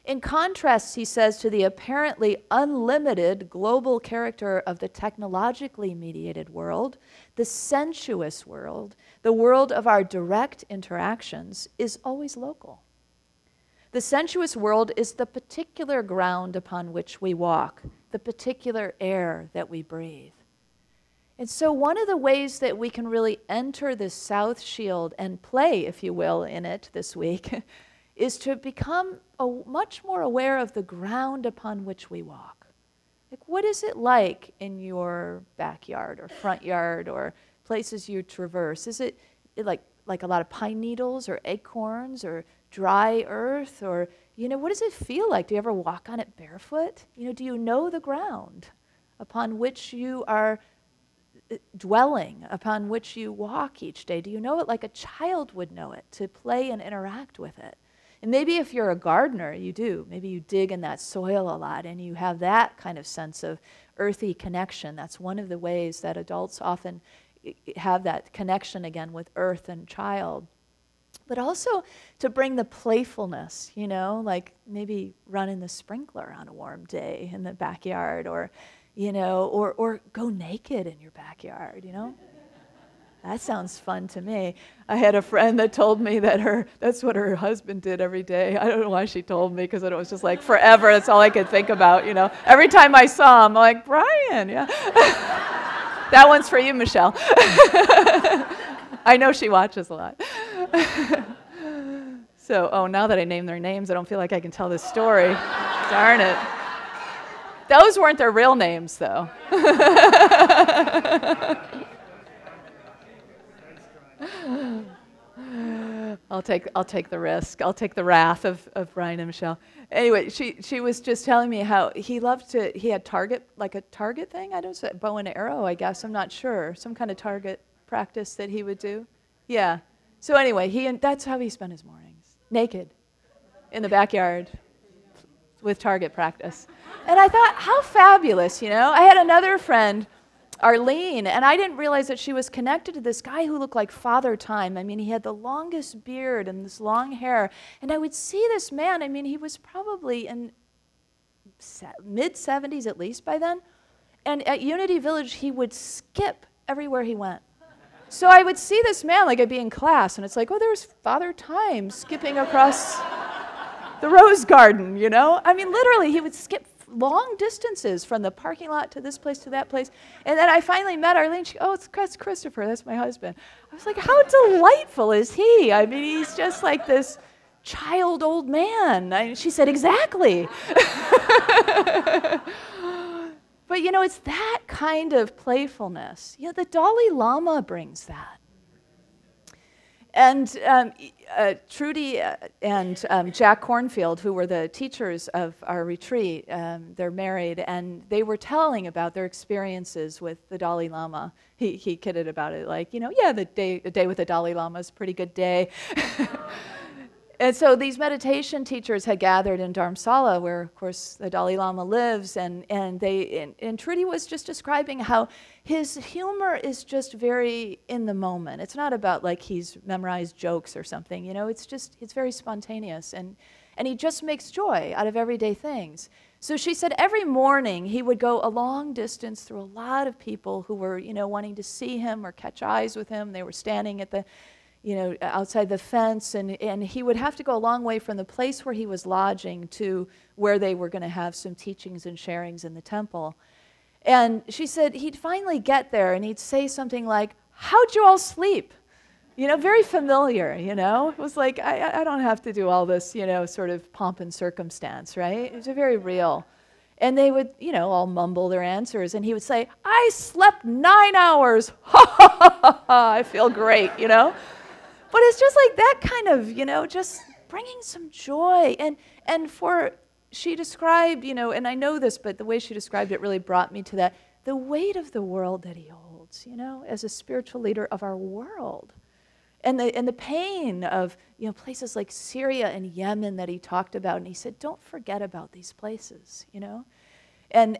In contrast, he says, to the apparently unlimited global character of the technologically mediated world, the sensuous world, the world of our direct interactions, is always local. The sensuous world is the particular ground upon which we walk, the particular air that we breathe. And so one of the ways that we can really enter this South Shield and play, if you will, in it this week, is to become much more aware of the ground upon which we walk. Like, what is it like in your backyard or front yard or places you traverse? Is it like a lot of pine needles or acorns or dry earth, or, what does it feel like? Do you ever walk on it barefoot? Do you know the ground upon which you are dwelling, upon which you walk each day? Do you know it like a child would know it, to play and interact with it? And maybe if you're a gardener, you do. Maybe you dig in that soil a lot and you have that kind of sense of earthy connection. That's one of the ways that adults often have that connection again with earth and child. but also to bring the playfulness, you know, like maybe running the sprinkler on a warm day in the backyard, or, you know, or go naked in your backyard, you know. That sounds fun to me. I had a friend that told me that that's what her husband did every day. I don't know why she told me, because it was just like forever. That's all I could think about, you know. Every time I saw him, I'm like, Brian, yeah. That one's for you, Michelle. I know she watches a lot. So, now that I name their names, I don't feel like I can tell this story. Darn it. Those weren't their real names, though. I'll take the risk. I'll take the wrath of Brian and Michelle. Anyway, she was just telling me how he had target, like a target thing. I don't say bow and arrow, I guess. I'm not sure. Some kind of target practice that he would do. Yeah. So anyway, that's how he spent his mornings, naked, in the backyard, with target practice. And I thought, how fabulous, you know. I had another friend, Arlene, and I didn't realize that she was connected to this guy who looked like Father Time. I mean, he had the longest beard and this long hair. And I would see this man, I mean, he was probably in mid-70s at least by then. And at Unity Village, he would skip everywhere he went. So I would see this man, like I'd be in class, and it's like, oh, there's Father Time skipping across the rose garden, you know? I mean, literally, he would skip long distances from the parking lot to this place to that place. And then I finally met Arlene. That's Christopher. That's my husband. I was like, how delightful is he? I mean, he's just like this child old man. She said, exactly. But, you know, it's that kind of playfulness. You know, the Dalai Lama brings that. And Trudy and Jack Cornfield, who were the teachers of our retreat, they're married, and they were telling about their experiences with the Dalai Lama. He kidded about it, like, you know, yeah, the day with the Dalai Lama is a pretty good day. And so these meditation teachers had gathered in Dharamsala, where, of course, the Dalai Lama lives, and Trudy was just describing how his humor is just very in the moment. It's not about like he's memorized jokes or something, you know. It's very spontaneous, and he just makes joy out of everyday things. So she said every morning he would go a long distance through a lot of people who were, you know, wanting to see him or catch eyes with him. They were standing at the, you know, outside the fence, and he would have to go a long way from the place where he was lodging to where they were going to have some teachings and sharings in the temple. And she said he'd finally get there, and he'd say something like, how'd you all sleep? You know, very familiar, you know. It was like, I don't have to do all this, you know, sort of pomp and circumstance, right? It was very real. And they would, you know, all mumble their answers, and he would say, I slept 9 hours. Ha, ha, ha, ha, ha. I feel great, you know. But it's just like that kind of, you know, just bringing some joy. And she described, you know, and I know this, but the way she described it really brought me to that, the weight of the world that he holds, you know, as a spiritual leader of our world. And the pain of, you know, places like Syria and Yemen that he talked about. And he said, don't forget about these places, you know. And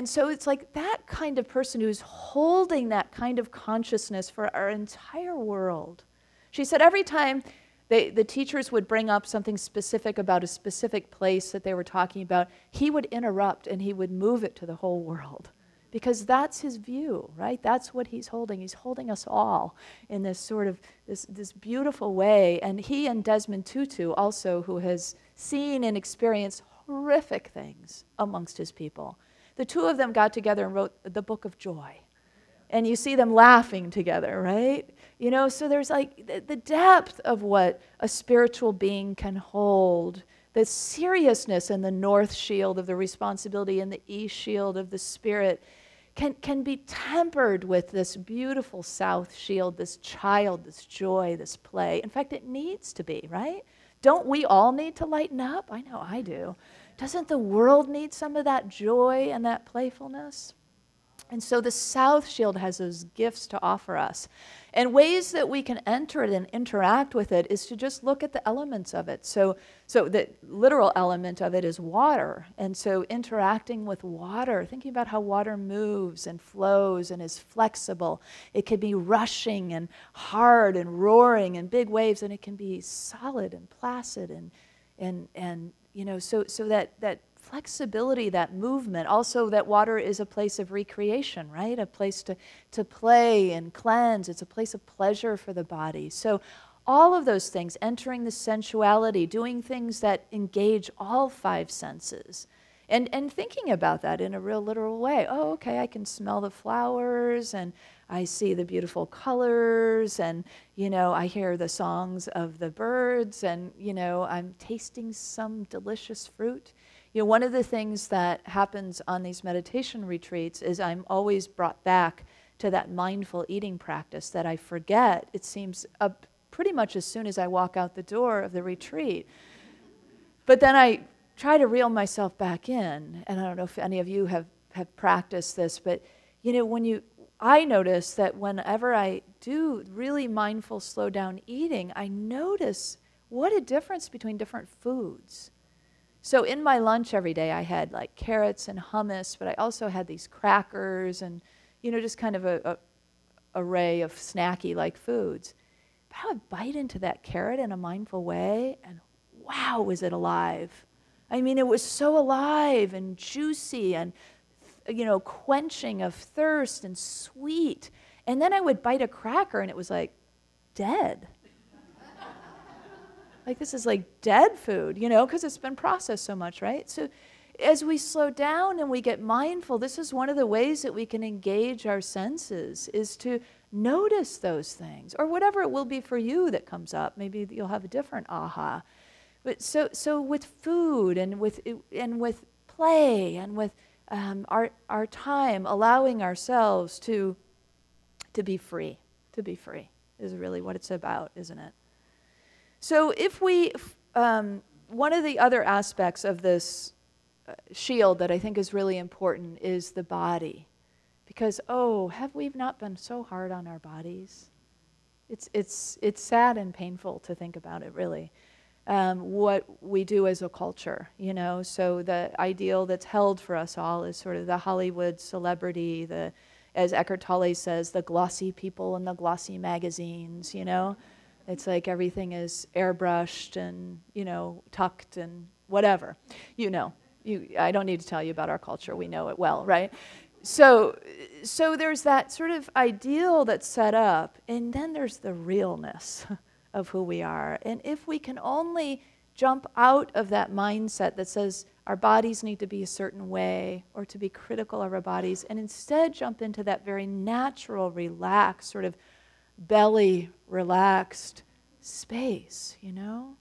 so it's like that kind of person who's holding that kind of consciousness for our entire world. She said every time the teachers would bring up something specific about a specific place that they were talking about, he would interrupt and he would move it to the whole world. Because that's his view, right? That's what he's holding. He's holding us all in this sort of, this beautiful way. And he and Desmond Tutu also, who has seen and experienced horrific things amongst his people. The two of them got together and wrote the Book of Joy. And you see them laughing together, right? You know, so there's like the depth of what a spiritual being can hold, the seriousness in the north shield of the responsibility and the east shield of the spirit can be tempered with this beautiful south shield, this child, this joy, this play. In fact, it needs to be, right? Don't we all need to lighten up? I know I do. Doesn't the world need some of that joy and that playfulness? And so the South Shield has those gifts to offer us. And ways that we can enter it and interact with it is to just look at the elements of it. So the literal element of it is water. And so interacting with water, thinking about how water moves and flows and is flexible. It can be rushing and hard and roaring and big waves, and it can be solid and placid and you know, so that flexibility, that movement, also that water is a place of recreation, right? A place to play and cleanse. It's a place of pleasure for the body. So all of those things, entering the sensuality, doing things that engage all five senses, and thinking about that in a real literal way. Oh, okay, I can smell the flowers, and I see the beautiful colors, and, you know, I hear the songs of the birds, and, you know, I'm tasting some delicious fruit. You know, one of the things that happens on these meditation retreats is I'm always brought back to that mindful eating practice that I forget, it seems, pretty much as soon as I walk out the door of the retreat. But then I try to reel myself back in, and I don't know if any of you have practiced this, but, you know, I notice that whenever I do really mindful, slow down eating, I notice what a difference between different foods. So in my lunch every day, I had like carrots and hummus, but I also had these crackers and, you know, just kind of a array of snacky-like foods. But I would bite into that carrot in a mindful way, and wow, was it alive. I mean, it was so alive and juicy and, you know, quenching of thirst and sweet. And then I would bite a cracker, and it was like dead. Like, this is like dead food, you know, because it's been processed so much, right? So as we slow down and we get mindful, this is one of the ways that we can engage our senses, is to notice those things, or whatever it will be for you that comes up. Maybe you'll have a different aha. But so with food and with play and with our time, allowing ourselves to be free is really what it's about, isn't it? So if we, one of the other aspects of this shield that I think is really important is the body. Because, oh, have we not been so hard on our bodies? It's sad and painful to think about it, really. What we do as a culture, you know. So the ideal that's held for us all is sort of the Hollywood celebrity, as Eckhart Tolle says, the glossy people in the glossy magazines, you know. It's like everything is airbrushed and, you know, tucked and whatever. You know, I don't need to tell you about our culture. We know it well, right? So there's that sort of ideal that's set up, and then there's the realness of who we are. And if we can only jump out of that mindset that says our bodies need to be a certain way or to be critical of our bodies, and instead jump into that very natural, relaxed, sort of belly relaxed space, you know?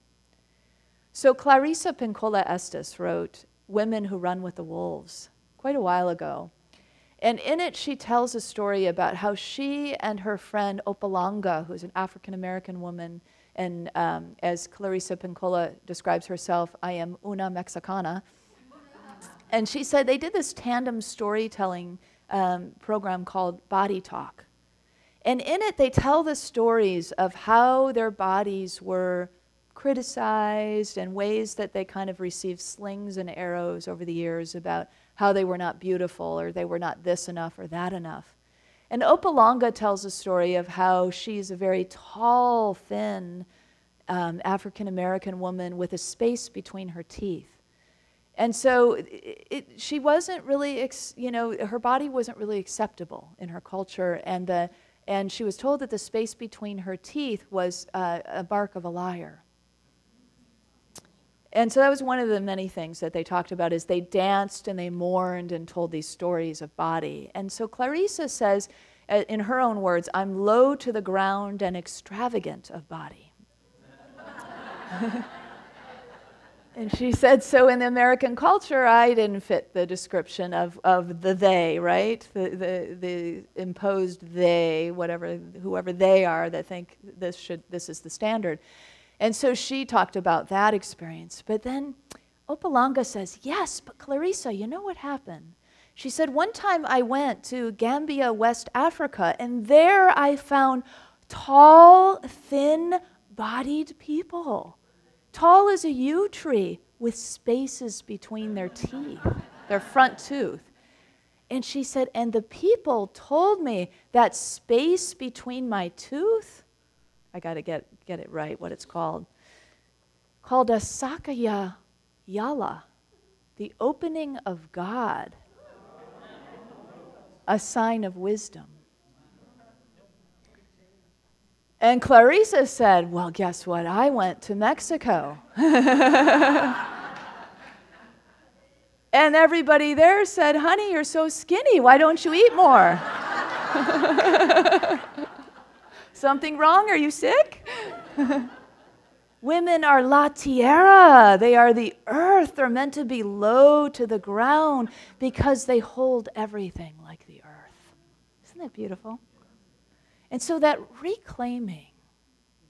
So Clarissa Pinkola Estes wrote Women Who Run with the Wolves quite a while ago. And in it, she tells a story about how she and her friend Opalanga, who's an African-American woman, and as Clarissa Pinkola describes herself, I am una Mexicana. And she said they did this tandem storytelling program called Body Talk. And in it, they tell the stories of how their bodies were criticized and ways that they kind of received slings and arrows over the years about how they were not beautiful or they were not this enough or that enough. And Opalanga tells a story of how she's a very tall, thin African-American woman with a space between her teeth. And so she wasn't really, you know, her body wasn't really acceptable in her culture, and she was told that the space between her teeth was a mark of a liar. And so that was one of the many things that they talked about, is they danced and they mourned and told these stories of body. And so Clarissa says, in her own words, I'm low to the ground and extravagant of body. And she said, so in the American culture, I didn't fit the description of the they, right? The imposed they, whoever they are that think this is the standard. And so she talked about that experience. But then Opalanga says, yes, but Clarissa, you know what happened? She said, one time I went to Gambia, West Africa, and there I found tall, thin-bodied people. Tall as a yew tree with spaces between their teeth, their front tooth. And she said, and the people told me that space between my tooth, I got to get it right, what it's called a Sakaya Yala, the opening of God, a sign of wisdom. And Clarissa said, well, guess what? I went to Mexico. And everybody there said, honey, you're so skinny. Why don't you eat more? Something wrong? Are you sick? Women are la tierra. They are the earth. They're meant to be low to the ground because they hold everything like the earth. Isn't that beautiful? And so that reclaiming,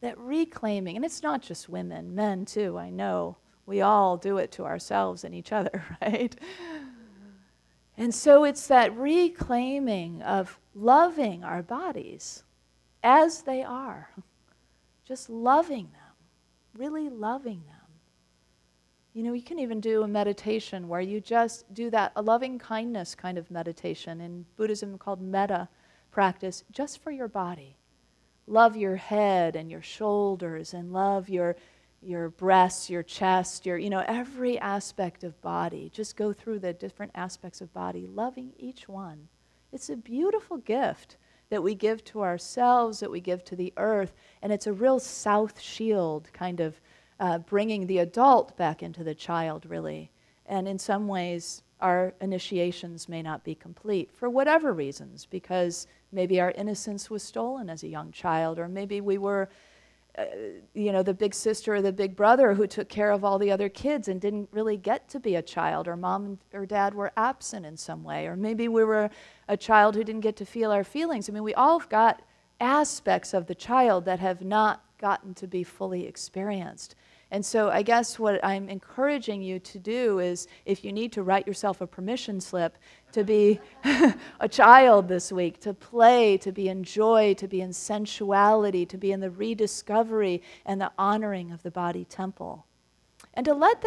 and it's not just women, men too, I know. We all do it to ourselves and each other, right? And so it's that reclaiming of loving our bodies as they are, just loving them, really loving them. You know, you can even do a meditation where you just do that, a loving kindness kind of meditation, in Buddhism called metta practice, just for your body. Love your head and your shoulders, and love your breasts, your chest, every aspect of body. Just go through the different aspects of body, loving each one. It's a beautiful gift that we give to ourselves, that we give to the earth, and it's a real south shield, kind of bringing the adult back into the child, really. And in some ways, our initiations may not be complete for whatever reasons, because maybe our innocence was stolen as a young child, or maybe we were the big sister or the big brother who took care of all the other kids and didn't really get to be a child, or mom or dad were absent in some way, or maybe we were a child who didn't get to feel our feelings. I mean, we all have got aspects of the child that have not gotten to be fully experienced. And so I guess what I'm encouraging you to do is, if you need to write yourself a permission slip to be a child this week, to play, to be in joy, to be in sensuality, to be in the rediscovery and the honoring of the body temple. And to let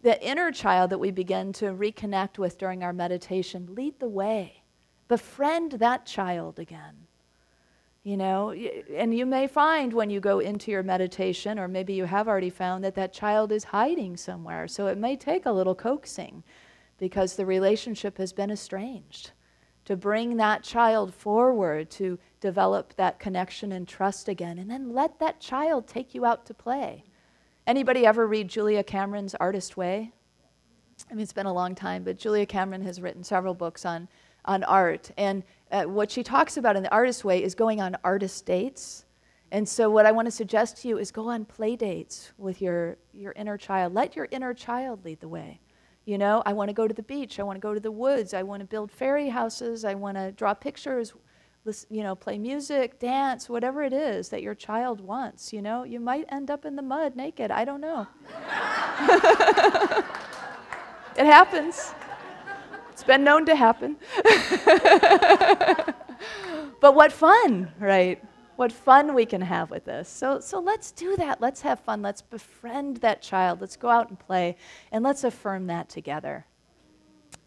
the inner child that we begin to reconnect with during our meditation lead the way. Befriend that child again. And you may find when you go into your meditation, or maybe you have already found that child is hiding somewhere. So it may take a little coaxing because the relationship has been estranged. To bring that child forward, to develop that connection and trust again, and then let that child take you out to play. Anybody ever read Julia Cameron's Artist Way? I mean, it's been a long time, but Julia Cameron has written several books on art. And what she talks about in The Artist Way is going on artist dates. And so what I want to suggest to you is go on play dates with your inner child. Let your inner child lead the way. I want to go to the beach. I want to go to the woods. I want to build fairy houses. I want to draw pictures, play music, dance, whatever it is that your child wants. You might end up in the mud naked. I don't know. It happens. It's been known to happen. But what fun, right? What fun we can have with this. So let's do that. Let's have fun. Let's befriend that child. Let's go out and play. And let's affirm that together.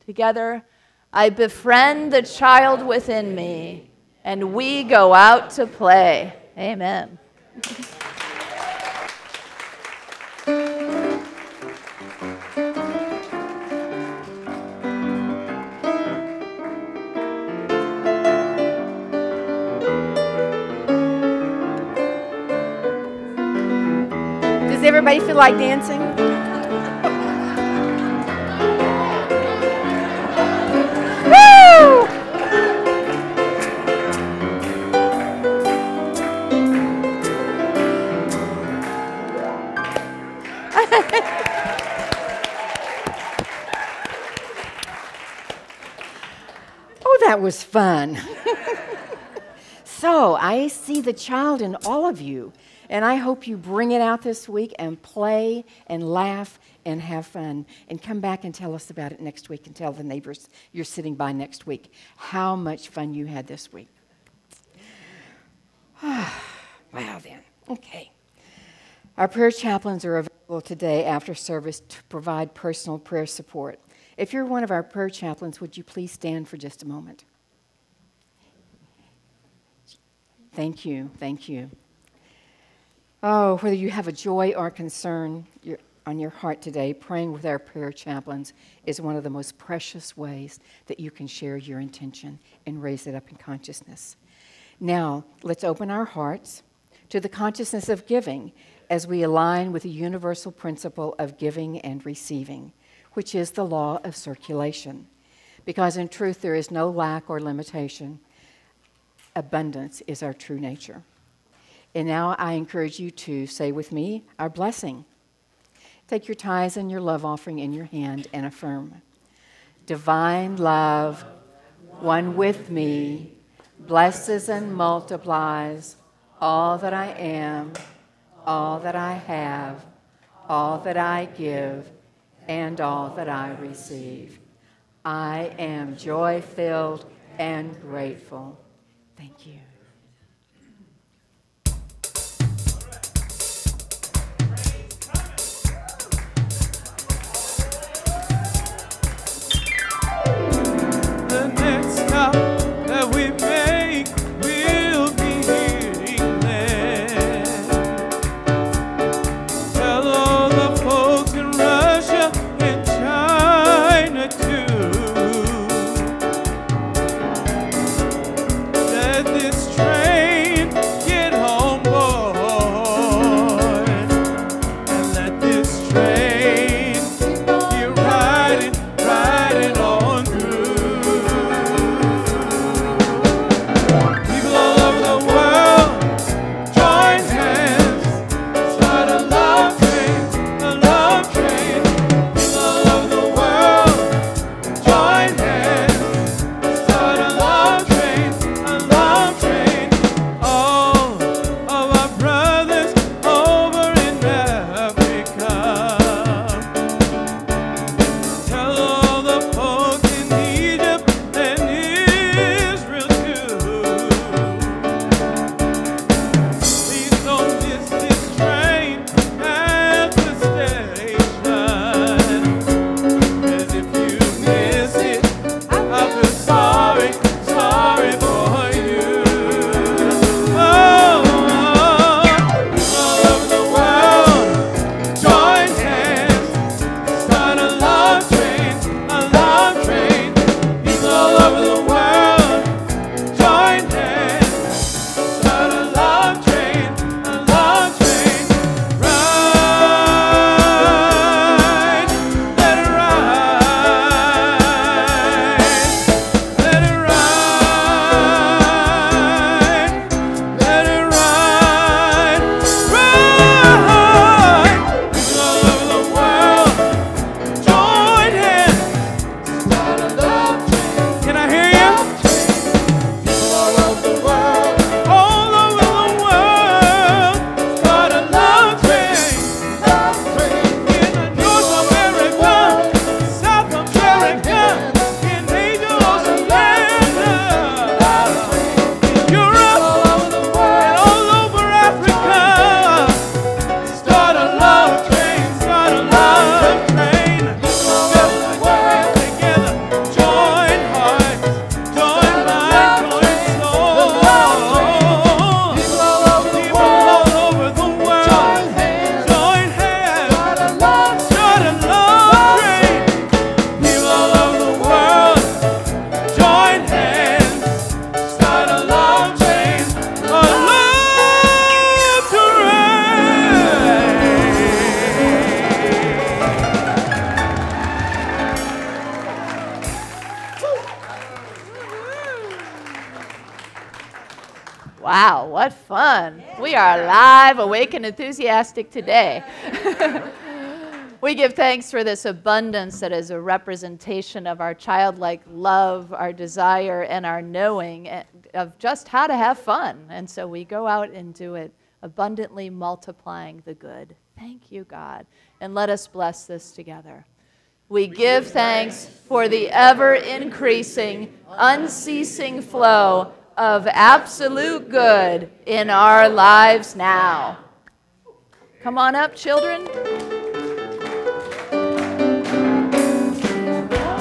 Together, I befriend the child within me, and we go out to play. Amen. Does everybody feel like dancing? Woo! Oh, that was fun. So I see the child in all of you. And I hope you bring it out this week and play and laugh and have fun. And come back and tell us about it next week and tell the neighbors you're sitting by next week how much fun you had this week. Wow, then. Okay. Our prayer chaplains are available today after service to provide personal prayer support. If you're one of our prayer chaplains, would you please stand for just a moment? Thank you. Thank you. Oh, whether you have a joy or concern on your heart today, praying with our prayer chaplains is one of the most precious ways that you can share your intention and raise it up in consciousness. Now, let's open our hearts to the consciousness of giving as we align with the universal principle of giving and receiving, which is the law of circulation. Because in truth, there is no lack or limitation. Abundance is our true nature. And now I encourage you to say with me our blessing. Take your tithes and your love offering in your hand and affirm. Divine love, one with me, blesses and multiplies all that I am, all that I have, all that I give, and all that I receive. I am joy-filled and grateful. Thank you. The next stop that we make will be here in England. Tell all the folks in Russia and China too that this train get home board, and let this train be riding on through. People all over the world join hands, start a love train, a love train. People all over the world join hands, start a love train, a love train. All of our brothers over in Africa, tell all the folks in Egypt and Israel too. Please don't miss this train at the station, 'cause if you miss it, I feel sorry, sorry for you. Oh, all over the world, join hands, start a love train, a love train. People all over the world, join hands, start a love train, a love train. Ride, let it ride, let it ride, let it ride, ride. People all over the world, join hands, start a love train. Can I hear you? People all over the world, all over the world, start a love train, love train. In North America, South America, in Asia, Australia, Europe, and all over Africa. Start a love train, start a love train. Just together, join hearts, join minds, join souls. People all over the world, join hands, start a love train. People all over the world, join hands, start a love train, a love Wow, what fun. We are alive, awake, and enthusiastic today. We give thanks for this abundance that is a representation of our childlike love, our desire, and our knowing of just how to have fun. And so we go out and do it abundantly multiplying the good. Thank you, God. And let us bless this together. We give thanks for the ever-increasing, unceasing flow of absolute good in our lives now. Come on up, children.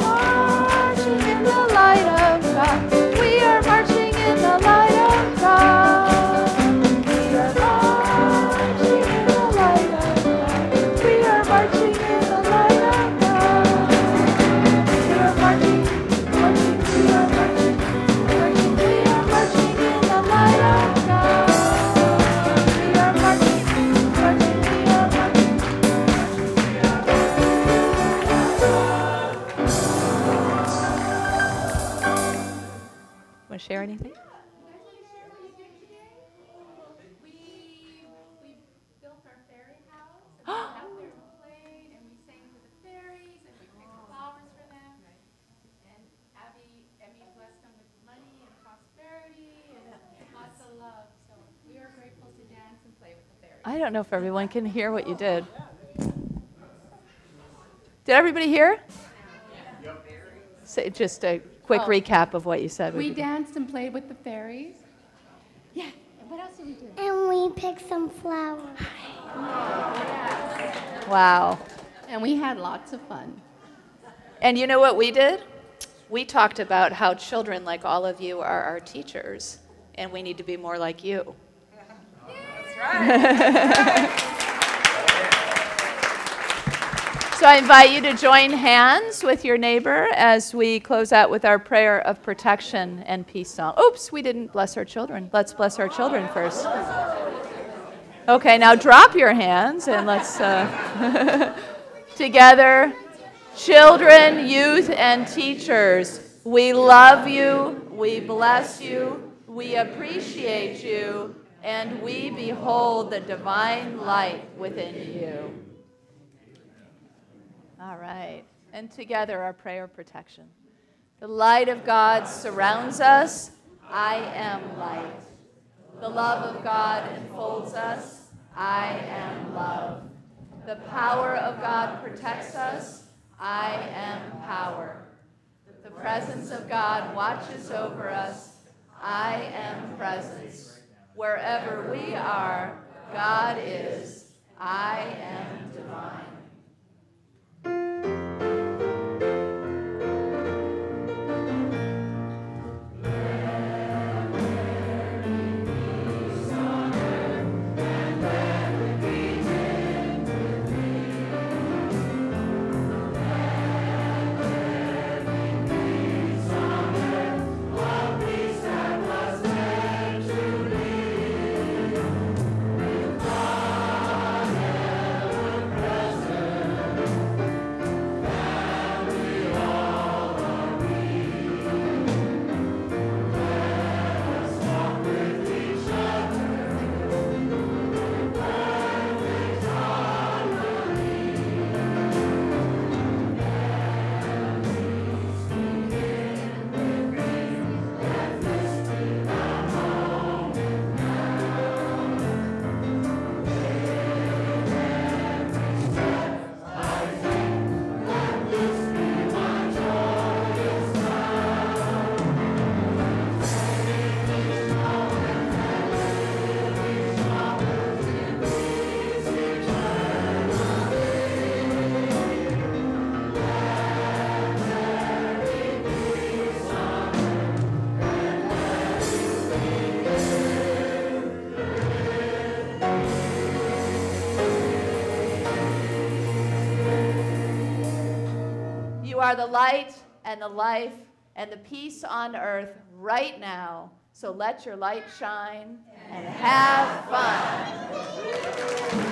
Marching in the light of God. We are marching in the light of God. We are marching in the light of God. We are marching in the light of God. We are marching, marching, we are marching, marching, we are marching in the light of God. We are marching, marching, we are marching, marching, we are marching. Want to share anything? We built our fairy house, and we sat there and played, and we sang to the fairies, and we picked flowers for them. And Emmy blessed them with money and prosperity and lots of love. So we are grateful to dance and play with the fairies. I don't know if everyone can hear what you did. Did everybody hear? Say just a quick recap of what you said. We danced and played with the fairies. Yeah. And what else did we do? And we picked some flowers. Wow. And we had lots of fun. And you know what we did? We talked about how children like all of you are our teachers, and we need to be more like you. That's right. So I invite you to join hands with your neighbor as we close out with our prayer of protection and peace song. Oops, we didn't bless our children. Let's bless our children first. Okay, now drop your hands and let's together. Children, youth, and teachers, we love you, we bless you, we appreciate you, and we behold the divine light within you. All right, and together our prayer of protection. The light of God surrounds us. I am light. The love of God enfolds us. I am love. The power of God protects us. I am power. The presence of God watches over us. I am presence. Wherever we are, God is. I am divine. You are the light and the life and the peace on earth right now. So let your light shine and have fun.